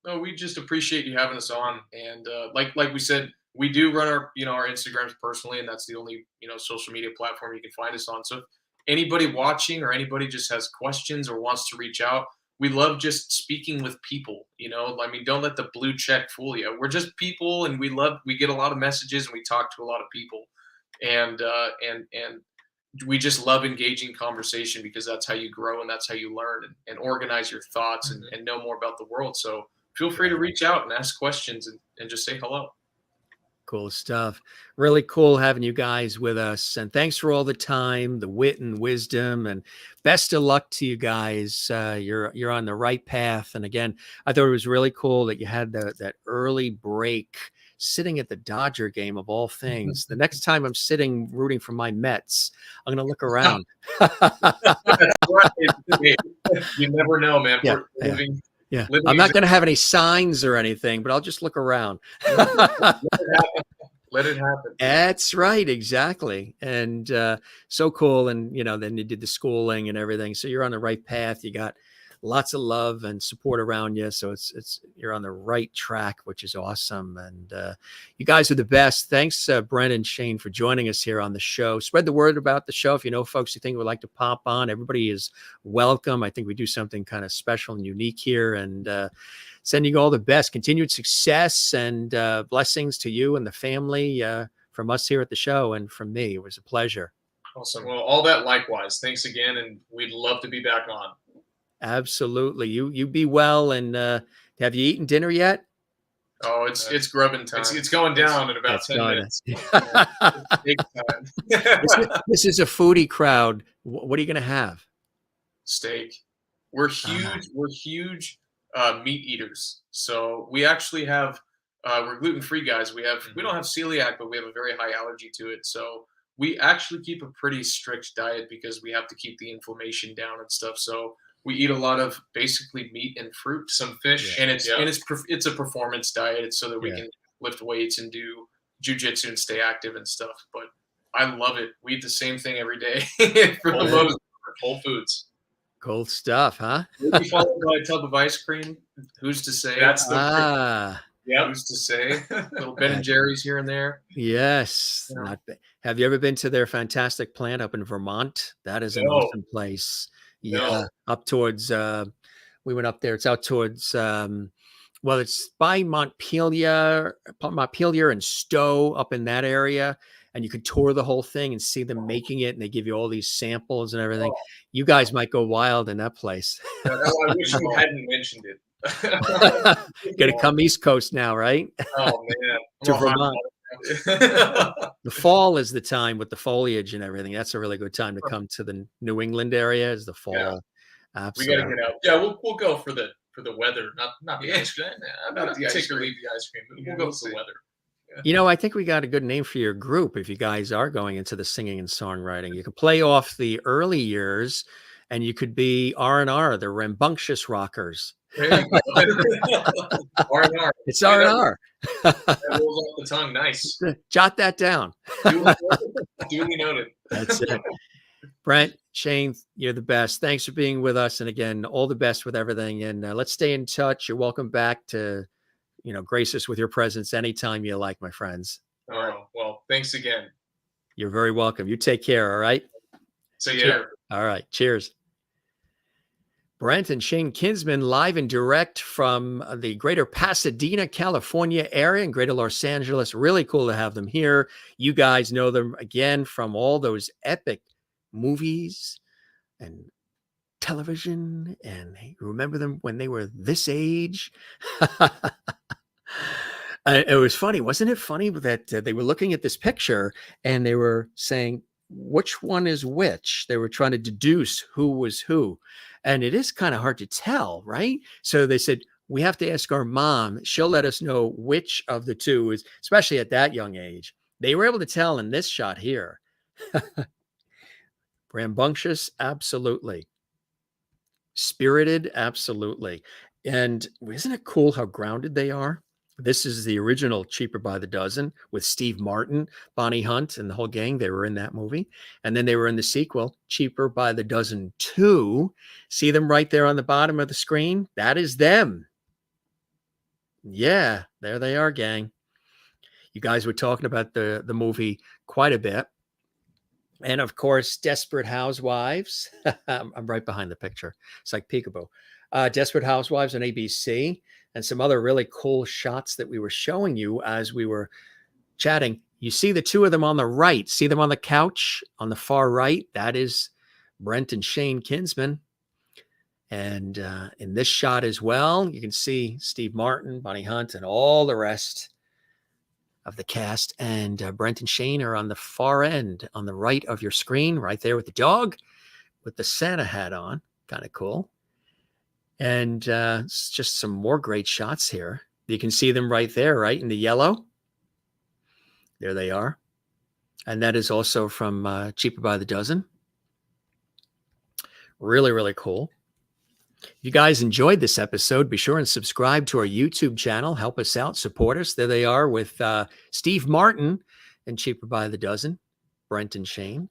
No, we just appreciate you having us on. And like we said, we do run our Instagrams personally, and that's the only social media platform you can find us on. So if anybody watching or anybody just has questions or wants to reach out, we love just speaking with people. I mean, don't let the blue check fool you. We're just people, and we get a lot of messages, and we talk to a lot of people, and we just love engaging conversation, because that's how you grow and that's how you learn and organize your thoughts and know more about the world. So feel free to reach out and ask questions and just say hello. Cool stuff. Really cool having you guys with us. And thanks for all the time, the wit and wisdom, and best of luck to you guys. You're on the right path. And again, I thought it was really cool that you had that early break sitting at the Dodger game of all things. The next time I'm sitting rooting for my Mets, I'm going to look around. You never know, man. Yeah, I'm not going to have any signs or anything, but I'll just look around. Let it happen. That's right. Exactly. And so cool. And, then you did the schooling and everything. So you're on the right path. You got lots of love and support around you. So you're on the right track, which is awesome. And you guys are the best. Thanks, Brent and Shane, for joining us here on the show. Spread the word about the show. If you know folks you think would like to pop on, everybody is welcome. I think we do something kind of special and unique here, and sending you all the best, continued success, and blessings to you and the family from us here at the show and from me. It was a pleasure. Awesome. Well, all that likewise. Thanks again. And we'd love to be back on. Absolutely. You be well. And have you eaten dinner yet? Oh, it's grubbing time. It's going down in about 10 minutes. Big time. This is a foodie crowd. What are you going to have? Steak. We're huge. We're huge meat eaters. So we actually have. We're gluten-free guys. We don't have celiac, but we have a very high allergy to it. So we actually keep a pretty strict diet because we have to keep the inflammation down and stuff. So we eat a lot of basically meat and fruit, Some fish. and it's yeah. it's a performance diet. It's so that we Yeah. can lift weights and do jujitsu and stay active and stuff. But I love it. We eat the same thing every day for the Whole most. Foods. Whole Foods. Cool stuff, huh? Maybe followed by a tub of ice cream. Who's to say? That's the Yep. Who's to say? Little Ben and Jerry's here and there. Yes. Yeah. Not bad. Have you ever been to their fantastic plant up in Vermont? That is an No. awesome place. Yeah. No. Up towards, we went up there. It's out towards, well, it's by Montpelier and Stowe up in that area. And you could tour the whole thing and see them making it. And they give you all these samples and everything. Oh. You guys might go wild in that place. I wish you hadn't mentioned it. Got to come East Coast now, right? Oh man. To Well, Vermont. The fall is the time with the foliage and everything. That's a really good time to come to the New England area. Is the fall? Yeah. We Absolutely. got to get out. Yeah, we'll go for the weather, not the ice cream. I'm Not not the ice particularly the ice cream. But Yeah, we'll go we'll for the see. weather. You know, I think we got a good name for your group. If you guys are going into the singing and songwriting, you could play off the early years, and you could be R&R, the rambunctious rockers. There you go. R&R. It's R&R. That rolls off the tongue. Nice. Jot that down. Duly noted. That's it. Brent, Shane, you're the best. Thanks for being with us. And again, all the best with everything. And let's stay in touch. You're welcome back to, grace us with your presence anytime you like, my friends. Oh, well, thanks again. You're very welcome. You take care. All right. So yeah. All right. Cheers. Brent and Shane Kinsman live and direct from the greater Pasadena, California area and greater Los Angeles. Really cool to have them here. You guys know them again from all those epic movies and television, and you remember them when they were this age. It was funny. Wasn't it funny that they were looking at this picture and they were saying, which one is which? They were trying to deduce who was who. And it is kind of hard to tell, right? So they said, we have to ask our mom. She'll let us know which of the two is, especially at that young age. They were able to tell in this shot here. Rambunctious, absolutely. Spirited, absolutely. And isn't it cool how grounded they are? This is the original Cheaper by the Dozen with Steve Martin, Bonnie Hunt, and the whole gang. They were in that movie. And then they were in the sequel, Cheaper by the Dozen 2. See them right there on the bottom of the screen? That is them. Yeah, there they are, gang. You guys were talking about the movie quite a bit. And of course, Desperate Housewives. I'm right behind the picture. It's like peekaboo. Desperate Housewives on ABC, and some other really cool shots that we were showing you as we were chatting. You see the two of them on the right. See them on the couch on the far right? That is Brent and Shane Kinsman. And in this shot as well, you can see Steve Martin, Bonnie Hunt, and all the rest of the cast. And Brent and Shane are on the far end, on the right of your screen, right there with the dog, with the Santa hat on. Kind of cool. And it's just some more great shots here. You can see them right there, right in the yellow. There they are. And that is also from Cheaper by the Dozen. Really, really cool. If you guys enjoyed this episode, be sure and subscribe to our YouTube channel. Help us out, support us. There they are with Steve Martin and Cheaper by the Dozen, Brent and Shane.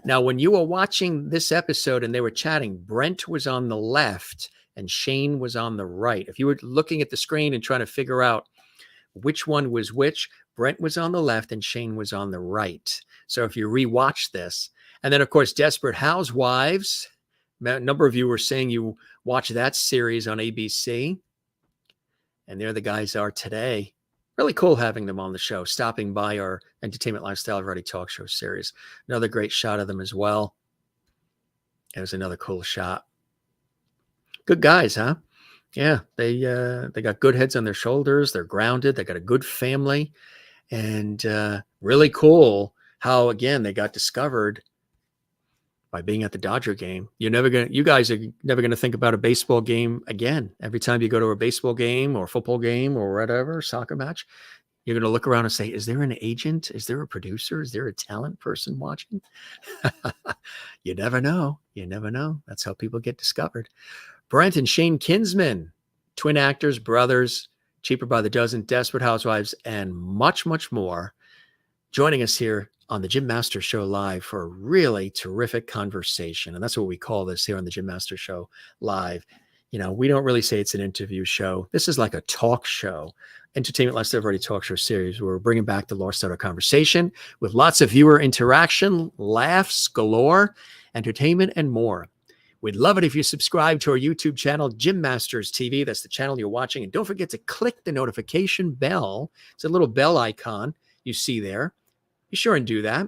Now, when you were watching this episode and they were chatting, Brent was on the left and Shane was on the right. If you were looking at the screen and trying to figure out which one was which, Brent was on the left and Shane was on the right. So if you rewatch this, and then of course, Desperate Housewives, a number of you were saying you watch that series on ABC, and there the guys are today. Really cool having them on the show, stopping by our Entertainment Lifestyle Variety Talk Show series. Another great shot of them as well. It was another cool shot. Good guys, huh? Yeah, they got good heads on their shoulders. They're grounded. They got a good family, and really cool how again they got discovered by being at the Dodger game. You guys are never gonna think about a baseball game again. Every time you go to a baseball game or football game or whatever, soccer match, You're going to look around and say, is there an agent? Is there a producer? Is there a talent person watching? You never know. You never know. That's how people get discovered. Brent and Shane Kinsman, twin actors, brothers, Cheaper by the Dozen, Desperate Housewives, and much, much more, joining us here on the Jim Master Show Live for a really terrific conversation. And that's what we call this here on the Jim Master Show Live. You know, we don't really say it's an interview show. This is like a talk show, entertainment lifestyle variety talk show series where we're bringing back the Lost Art of Conversation with lots of viewer interaction, laughs galore, entertainment, and more. We'd love it if you subscribe to our YouTube channel, Jim Masters TV. That's the channel you're watching. And don't forget to click the notification bell. It's a little bell icon you see there. Be sure and do that.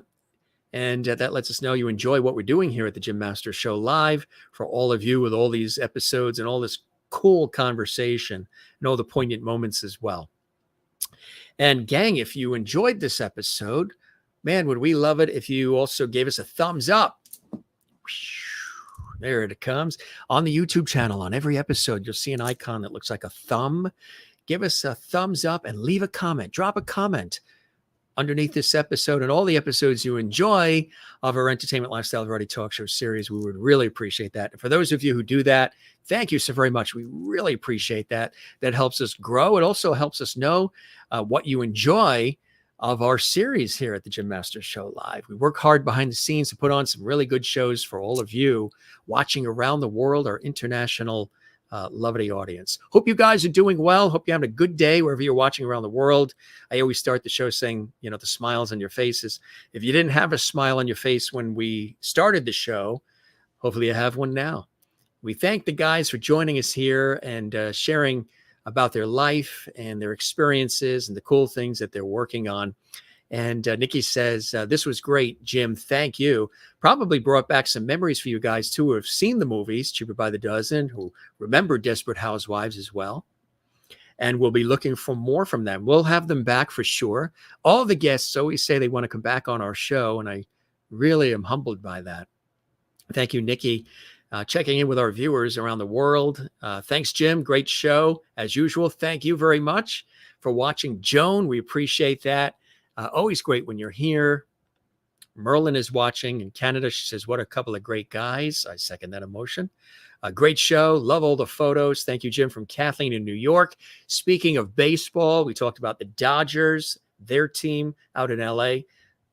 And that lets us know you enjoy what we're doing here at the Jim Master Show Live for all of you with all these episodes and all this cool conversation and all the poignant moments as well. And gang, if you enjoyed this episode, man, would we love it if you also gave us a thumbs up. There it comes. On the YouTube channel, on every episode, you'll see an icon that looks like a thumb. Give us a thumbs up and leave a comment. Drop a comment underneath this episode and all the episodes you enjoy of our entertainment lifestyle variety talk show series. We would really appreciate that. And for those of you who do that, thank you so very much. We really appreciate that. That helps us grow. It also helps us know what you enjoy of our series here at the Jim Master Show Live. We work hard behind the scenes to put on some really good shows for all of you watching around the world, our international lovely audience. Hope you guys are doing well. Hope you're having a good day wherever you're watching around the world. I always start the show saying, you know, the smiles on your faces. If you didn't have a smile on your face when we started the show, hopefully you have one now. We thank the guys for joining us here and sharing about their life and their experiences and the cool things that they're working on. And Nikki says, this was great, Jim. Thank you. Probably brought back some memories for you guys, too, who have seen the movies, Cheaper by the Dozen, who remember Desperate Housewives as well. And we'll be looking for more from them. We'll have them back for sure. All the guests always say they want to come back on our show, and I really am humbled by that. Thank you, Nikki. Checking in with our viewers around the world. Thanks, Jim. Great show, as usual. Thank you very much for watching. Joan, we appreciate that. Always great when you're here. Merlin is watching in Canada. She says, what a couple of great guys. I second that emotion. A great show. Love all the photos. Thank you, Jim, from Kathleen in New York. Speaking of baseball, we talked about the Dodgers, their team out in LA.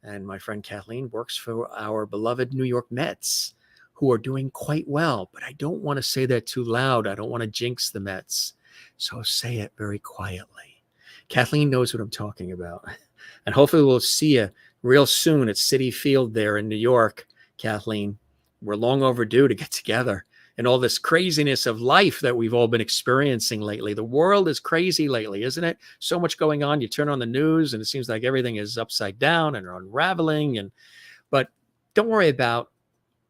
And my friend Kathleen works for our beloved New York Mets, who are doing quite well. But I don't want to say that too loud. I don't want to jinx the Mets. So I'll say it very quietly. Kathleen knows what I'm talking about. And hopefully we'll see you real soon at Citi Field there in New York, Kathleen. We're long overdue to get together. And all this craziness of life that we've all been experiencing lately. The world is crazy lately, isn't it? So much going on. You turn on the news and it seems like everything is upside down and unraveling. But don't worry about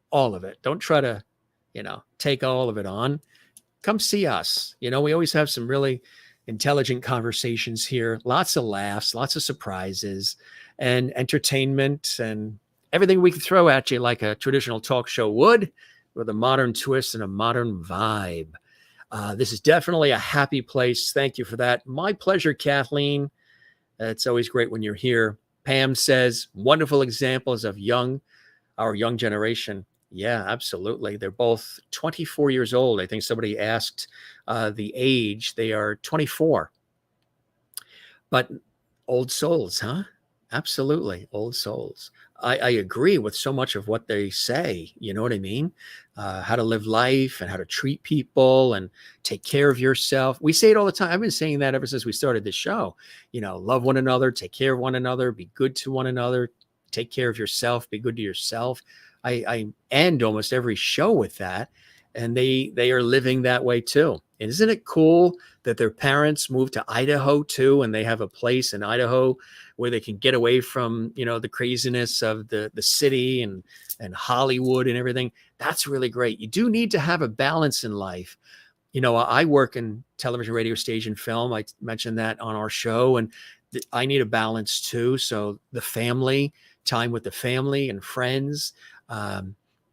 all of it. Don't try to, take all of it on. Come see us. We always have some really intelligent conversations here, lots of laughs, lots of surprises and entertainment and everything we can throw at you like a traditional talk show would, with a modern twist and a modern vibe. This is definitely a happy place. Thank you for that. My pleasure, Kathleen. It's always great when you're here. Pam says, wonderful examples of our young generation. Yeah, absolutely. They're both 24 years old. I think somebody asked the age. They are 24. But old souls, huh? Absolutely. Old souls. I agree with so much of what they say. You know what I mean? How to live life and how to treat people and take care of yourself. We say it all the time. I've been saying that ever since we started this show. Love one another, take care of one another, be good to one another, take care of yourself, be good to yourself. I end almost every show with that, and they are living that way too. And isn't it cool that their parents moved to Idaho too, and they have a place in Idaho where they can get away from, the craziness of the city and Hollywood and everything? That's really great. You do need to have a balance in life. I work in television, radio, stage, and film. I mentioned that on our show, and I need a balance too. So the family, time with the family and friends,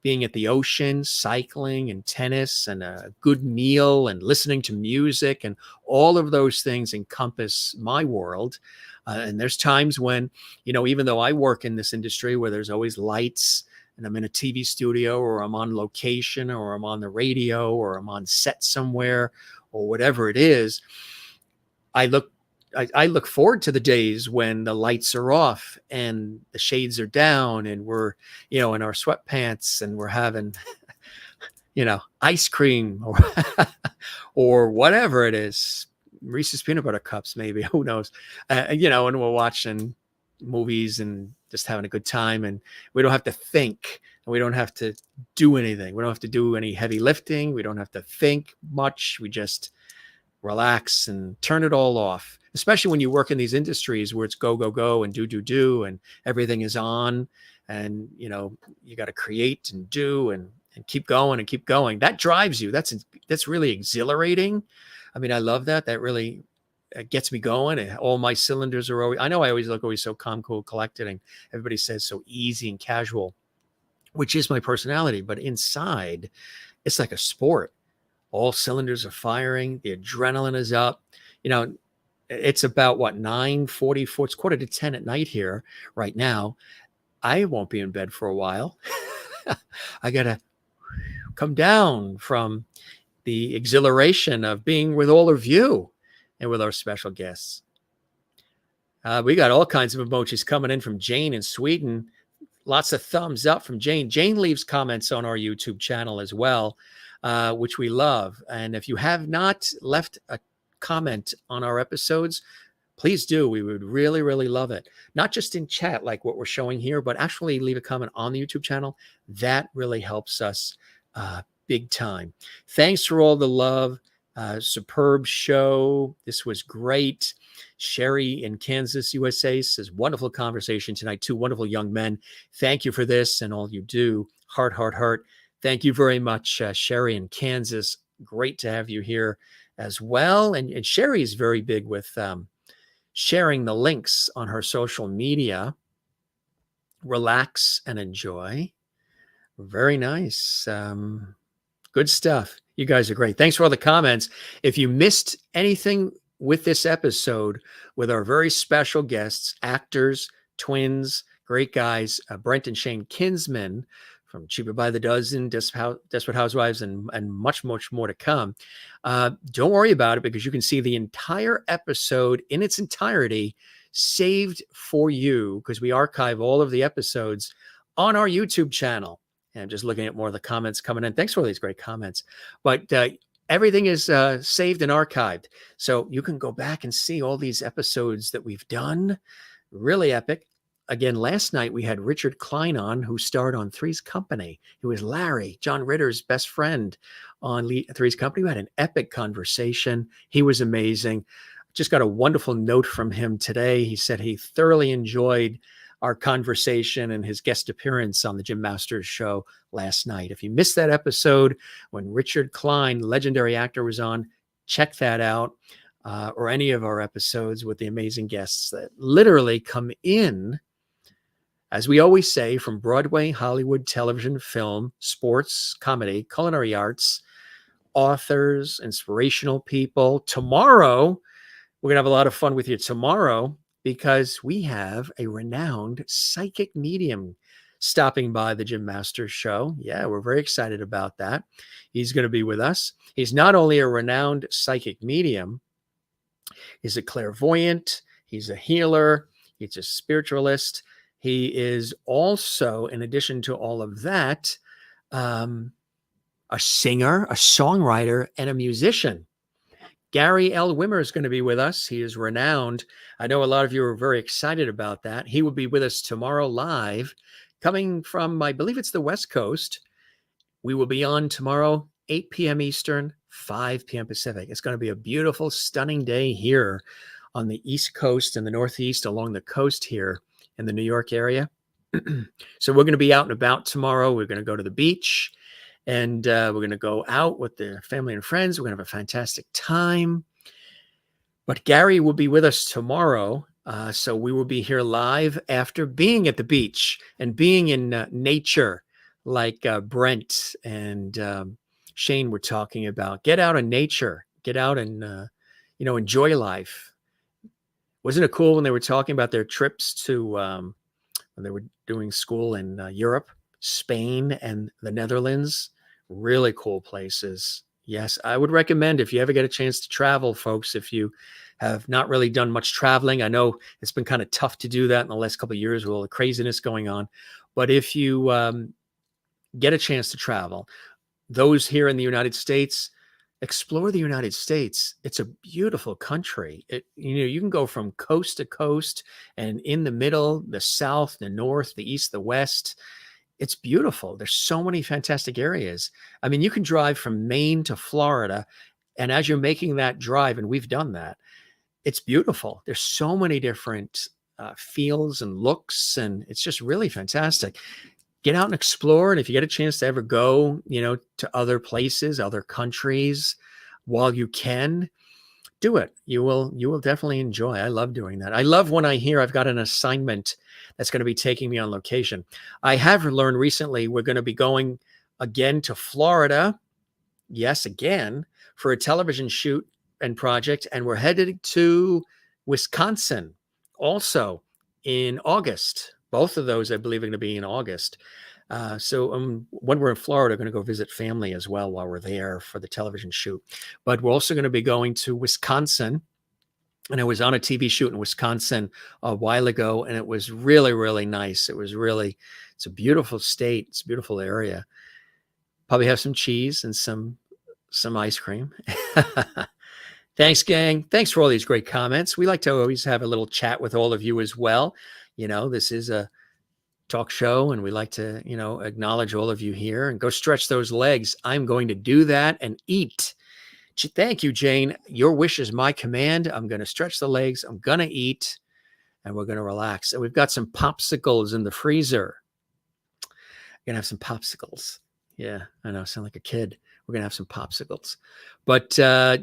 being at the ocean, cycling and tennis and a good meal and listening to music, and all of those things encompass my world. And there's times when, even though I work in this industry where there's always lights and I'm in a TV studio or I'm on location or I'm on the radio or I'm on set somewhere or whatever it is, I look forward to the days when the lights are off and the shades are down and we're, in our sweatpants and we're having, ice cream or, or whatever it is, Reese's peanut butter cups, maybe, who knows, and we're watching movies and just having a good time and we don't have to think and we don't have to do anything. We don't have to do any heavy lifting. We don't have to think much. We just relax and turn it all off, especially when you work in these industries where it's go, go, go and do, and everything is on and, you got to create and do and keep going and keep going. That drives you. That's really exhilarating. I mean, I love that. That really gets me going. And all my cylinders are always, I know I always look always so calm, cool, collected, and everybody says so easy and casual, which is my personality. But inside, it's like a sport. All cylinders are firing. The adrenaline is up. It's about 9:44. It's 9:45 at night here right now. I won't be in bed for a while. I got to come down from the exhilaration of being with all of you and with our special guests. We got all kinds of emojis coming in from Jane in Sweden. Lots of thumbs up from Jane. Jane leaves comments on our YouTube channel as well, which we love. And if you have not left a comment on our episodes, please do. We would really, really love it. Not just in chat like what we're showing here, but actually leave a comment on the YouTube channel. That really helps us big time. Thanks for all the love. Superb show. This was great. Sherry in Kansas, USA says, wonderful conversation tonight. Two wonderful young men. Thank you for this and all you do. Heart, heart, heart. Thank you very much, Sherry in Kansas. Great to have you here as well. And Sherry is very big with sharing the links on her social media. Relax and enjoy. Very nice. Good stuff. You guys are great. Thanks for all the comments. If you missed anything with this episode with our very special guests, actors, twins, great guys, Brent and Shane Kinsman from Cheaper by the Dozen, Desperate Housewives, and much, much more to come. Don't worry about it because you can see the entire episode in its entirety saved for you because we archive all of the episodes on our YouTube channel. And I'm just looking at more of the comments coming in. Thanks for all these great comments. But everything is saved and archived. So you can go back and see all these episodes that we've done. Really epic. Again, last night we had Richard Klein on, who starred on Three's Company. He was Larry, John Ritter's best friend on Three's Company. We had an epic conversation. He was amazing. Just got a wonderful note from him today. He said he thoroughly enjoyed our conversation and his guest appearance on the Jim Masters show last night. If you missed that episode when Richard Klein, legendary actor, was on, check that out, or any of our episodes with the amazing guests that literally come in, as we always say, from Broadway, Hollywood, television, film, sports, comedy, culinary arts, authors, inspirational people. Tomorrow, we're going to have a lot of fun with you tomorrow, because we have a renowned psychic medium stopping by the Jim Masters show. Yeah, we're very excited about that. He's going to be with us. He's not only a renowned psychic medium, he's a clairvoyant, he's a healer, he's a spiritualist. He is also, in addition to all of that, a singer, a songwriter, and a musician. Gary L. Wimmer is going to be with us. He is renowned. I know a lot of you are very excited about that. He will be with us tomorrow live, coming from, I believe it's the West Coast. We will be on tomorrow, 8 p.m. Eastern, 5 p.m. Pacific. It's going to be a beautiful, stunning day here on the East Coast and the Northeast, along the coast here in the New York area. So we're going to be out and about tomorrow. We're going to go to the beach. And we're going to go out with the family and friends. We're going to have a fantastic time. But Gary will be with us tomorrow. So we will be here live after being at the beach and being in nature, like Brent and Shane were talking about. Get out in nature. Get out and, enjoy life. Wasn't it cool when they were talking about their trips to when they were doing school in Europe, Spain, and the Netherlands? Really cool places. Yes, I would recommend if you ever get a chance to travel, folks, if you have not really done much traveling. I know it's been kind of tough to do that in the last couple of years with all the craziness going on. But if you get a chance to travel, those here in the United States, explore the United States. It's a beautiful country. You can go from coast to coast, and in the middle, the south, the north, the east, the west. It's beautiful. There's so many fantastic areas. I mean, you can drive from Maine to Florida, and as you're making that drive, and we've done that, it's beautiful. There's so many different feels and looks, and it's just really fantastic. Get out and explore. And if you get a chance to ever go, to other places, other countries, while you can, do it. You will definitely enjoy. I love doing that. I love when I hear I've got an assignment that's going to be taking me on location. I have learned recently we're going to be going again to Florida. Yes, again, for a television shoot and project. And we're headed to Wisconsin also in August. Both of those, I believe, are going to be in August. So when we're in Florida, we're going to go visit family as well while we're there for the television shoot. But we're also going to be going to Wisconsin. And I was on a TV shoot in Wisconsin a while ago, and it was really, really nice. It's a beautiful state. It's a beautiful area. Probably have some cheese and some ice cream. Thanks, gang. Thanks for all these great comments. We like to always have a little chat with all of you as well. This is a talk show, and we like to, acknowledge all of you here and go stretch those legs. I'm going to do that and eat. Thank you, Jane. Your wish is my command. I'm going to stretch the legs. I'm going to eat, and we're going to relax. And we've got some popsicles in the freezer. We're going to have some popsicles. Yeah, I know. I sound like a kid. We're going to have some popsicles. But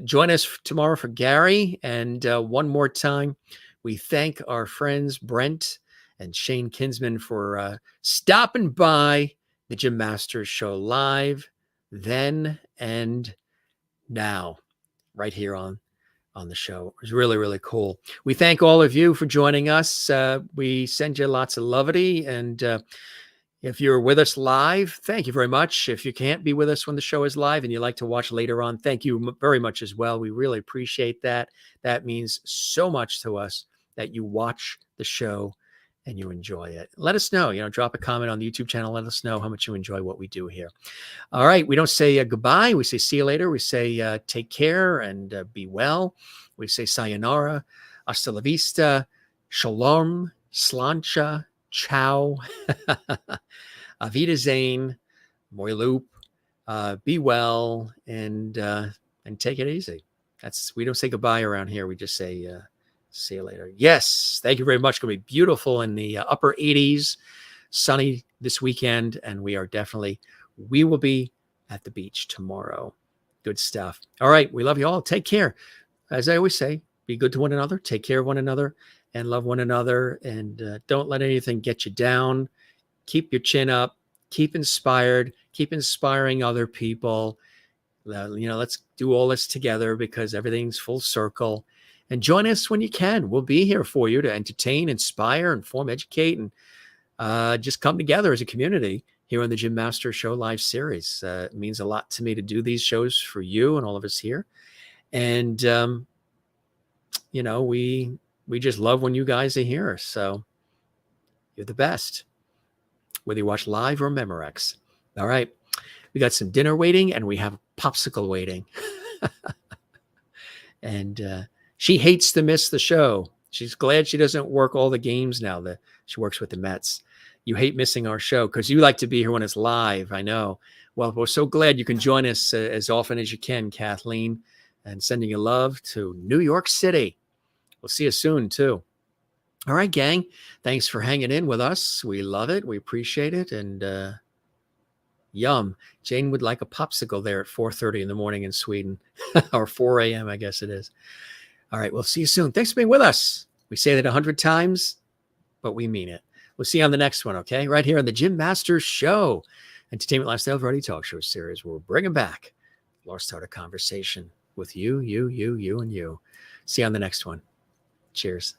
join us tomorrow for Gary. And one more time, we thank our friends Brent and Shane Kinsman for stopping by the Jim Masters Show live then and now, right here on the show. It was really, really cool. We thank all of you for joining us. We send you lots of lovity. And if you're with us live, thank you very much. If you can't be with us when the show is live and you like to watch later on, thank you very much as well. We really appreciate that. That means so much to us that you watch the show and you enjoy it. Let us know, drop a comment on the YouTube channel. Let us know how much you enjoy what we do here. All right. We don't say goodbye. We say see you later. We say take care and be well. We say sayonara, hasta la vista, shalom, slancha, ciao, Wiedersehen, moi loop, be well, and take it easy. We don't say goodbye around here. We just say see you later. Yes, thank you very much. It's going to be beautiful in the upper 80s, sunny this weekend, and we will be at the beach tomorrow. Good stuff. All right, we love you all. Take care. As I always say, be good to one another, take care of one another, and love one another, and don't let anything get you down. Keep your chin up. Keep inspired. Keep inspiring other people. Let's do all this together because everything's full circle. And join us when you can. We'll be here for you to entertain, inspire, inform, educate, and just come together as a community here on the Jim Masters Show live series. It means a lot to me to do these shows for you and all of us here. And, we just love when you guys are here. So you're the best, whether you watch live or Memorex. All right. We got some dinner waiting and we have popsicle waiting. And she hates to miss the show. She's glad she doesn't work all the games now that she works with the Mets. You hate missing our show because you like to be here when it's live. I know. Well, we're so glad you can join us as often as you can, Kathleen, and sending you love to New York City. We'll see you soon, too. All right, gang. Thanks for hanging in with us. We love it. We appreciate it. And yum. Jane would like a popsicle there at 4:30 in the morning in Sweden, or 4 a.m., I guess it is. All right, we'll see you soon. Thanks for being with us. We say that 100 times, but we mean it. We'll see you on the next one, okay? Right here on the Jim Masters Show, Entertainment Lifestyle Variety Talk Show series, where we're bringing back Lost Art of Conversation with you, and you. See you on the next one. Cheers.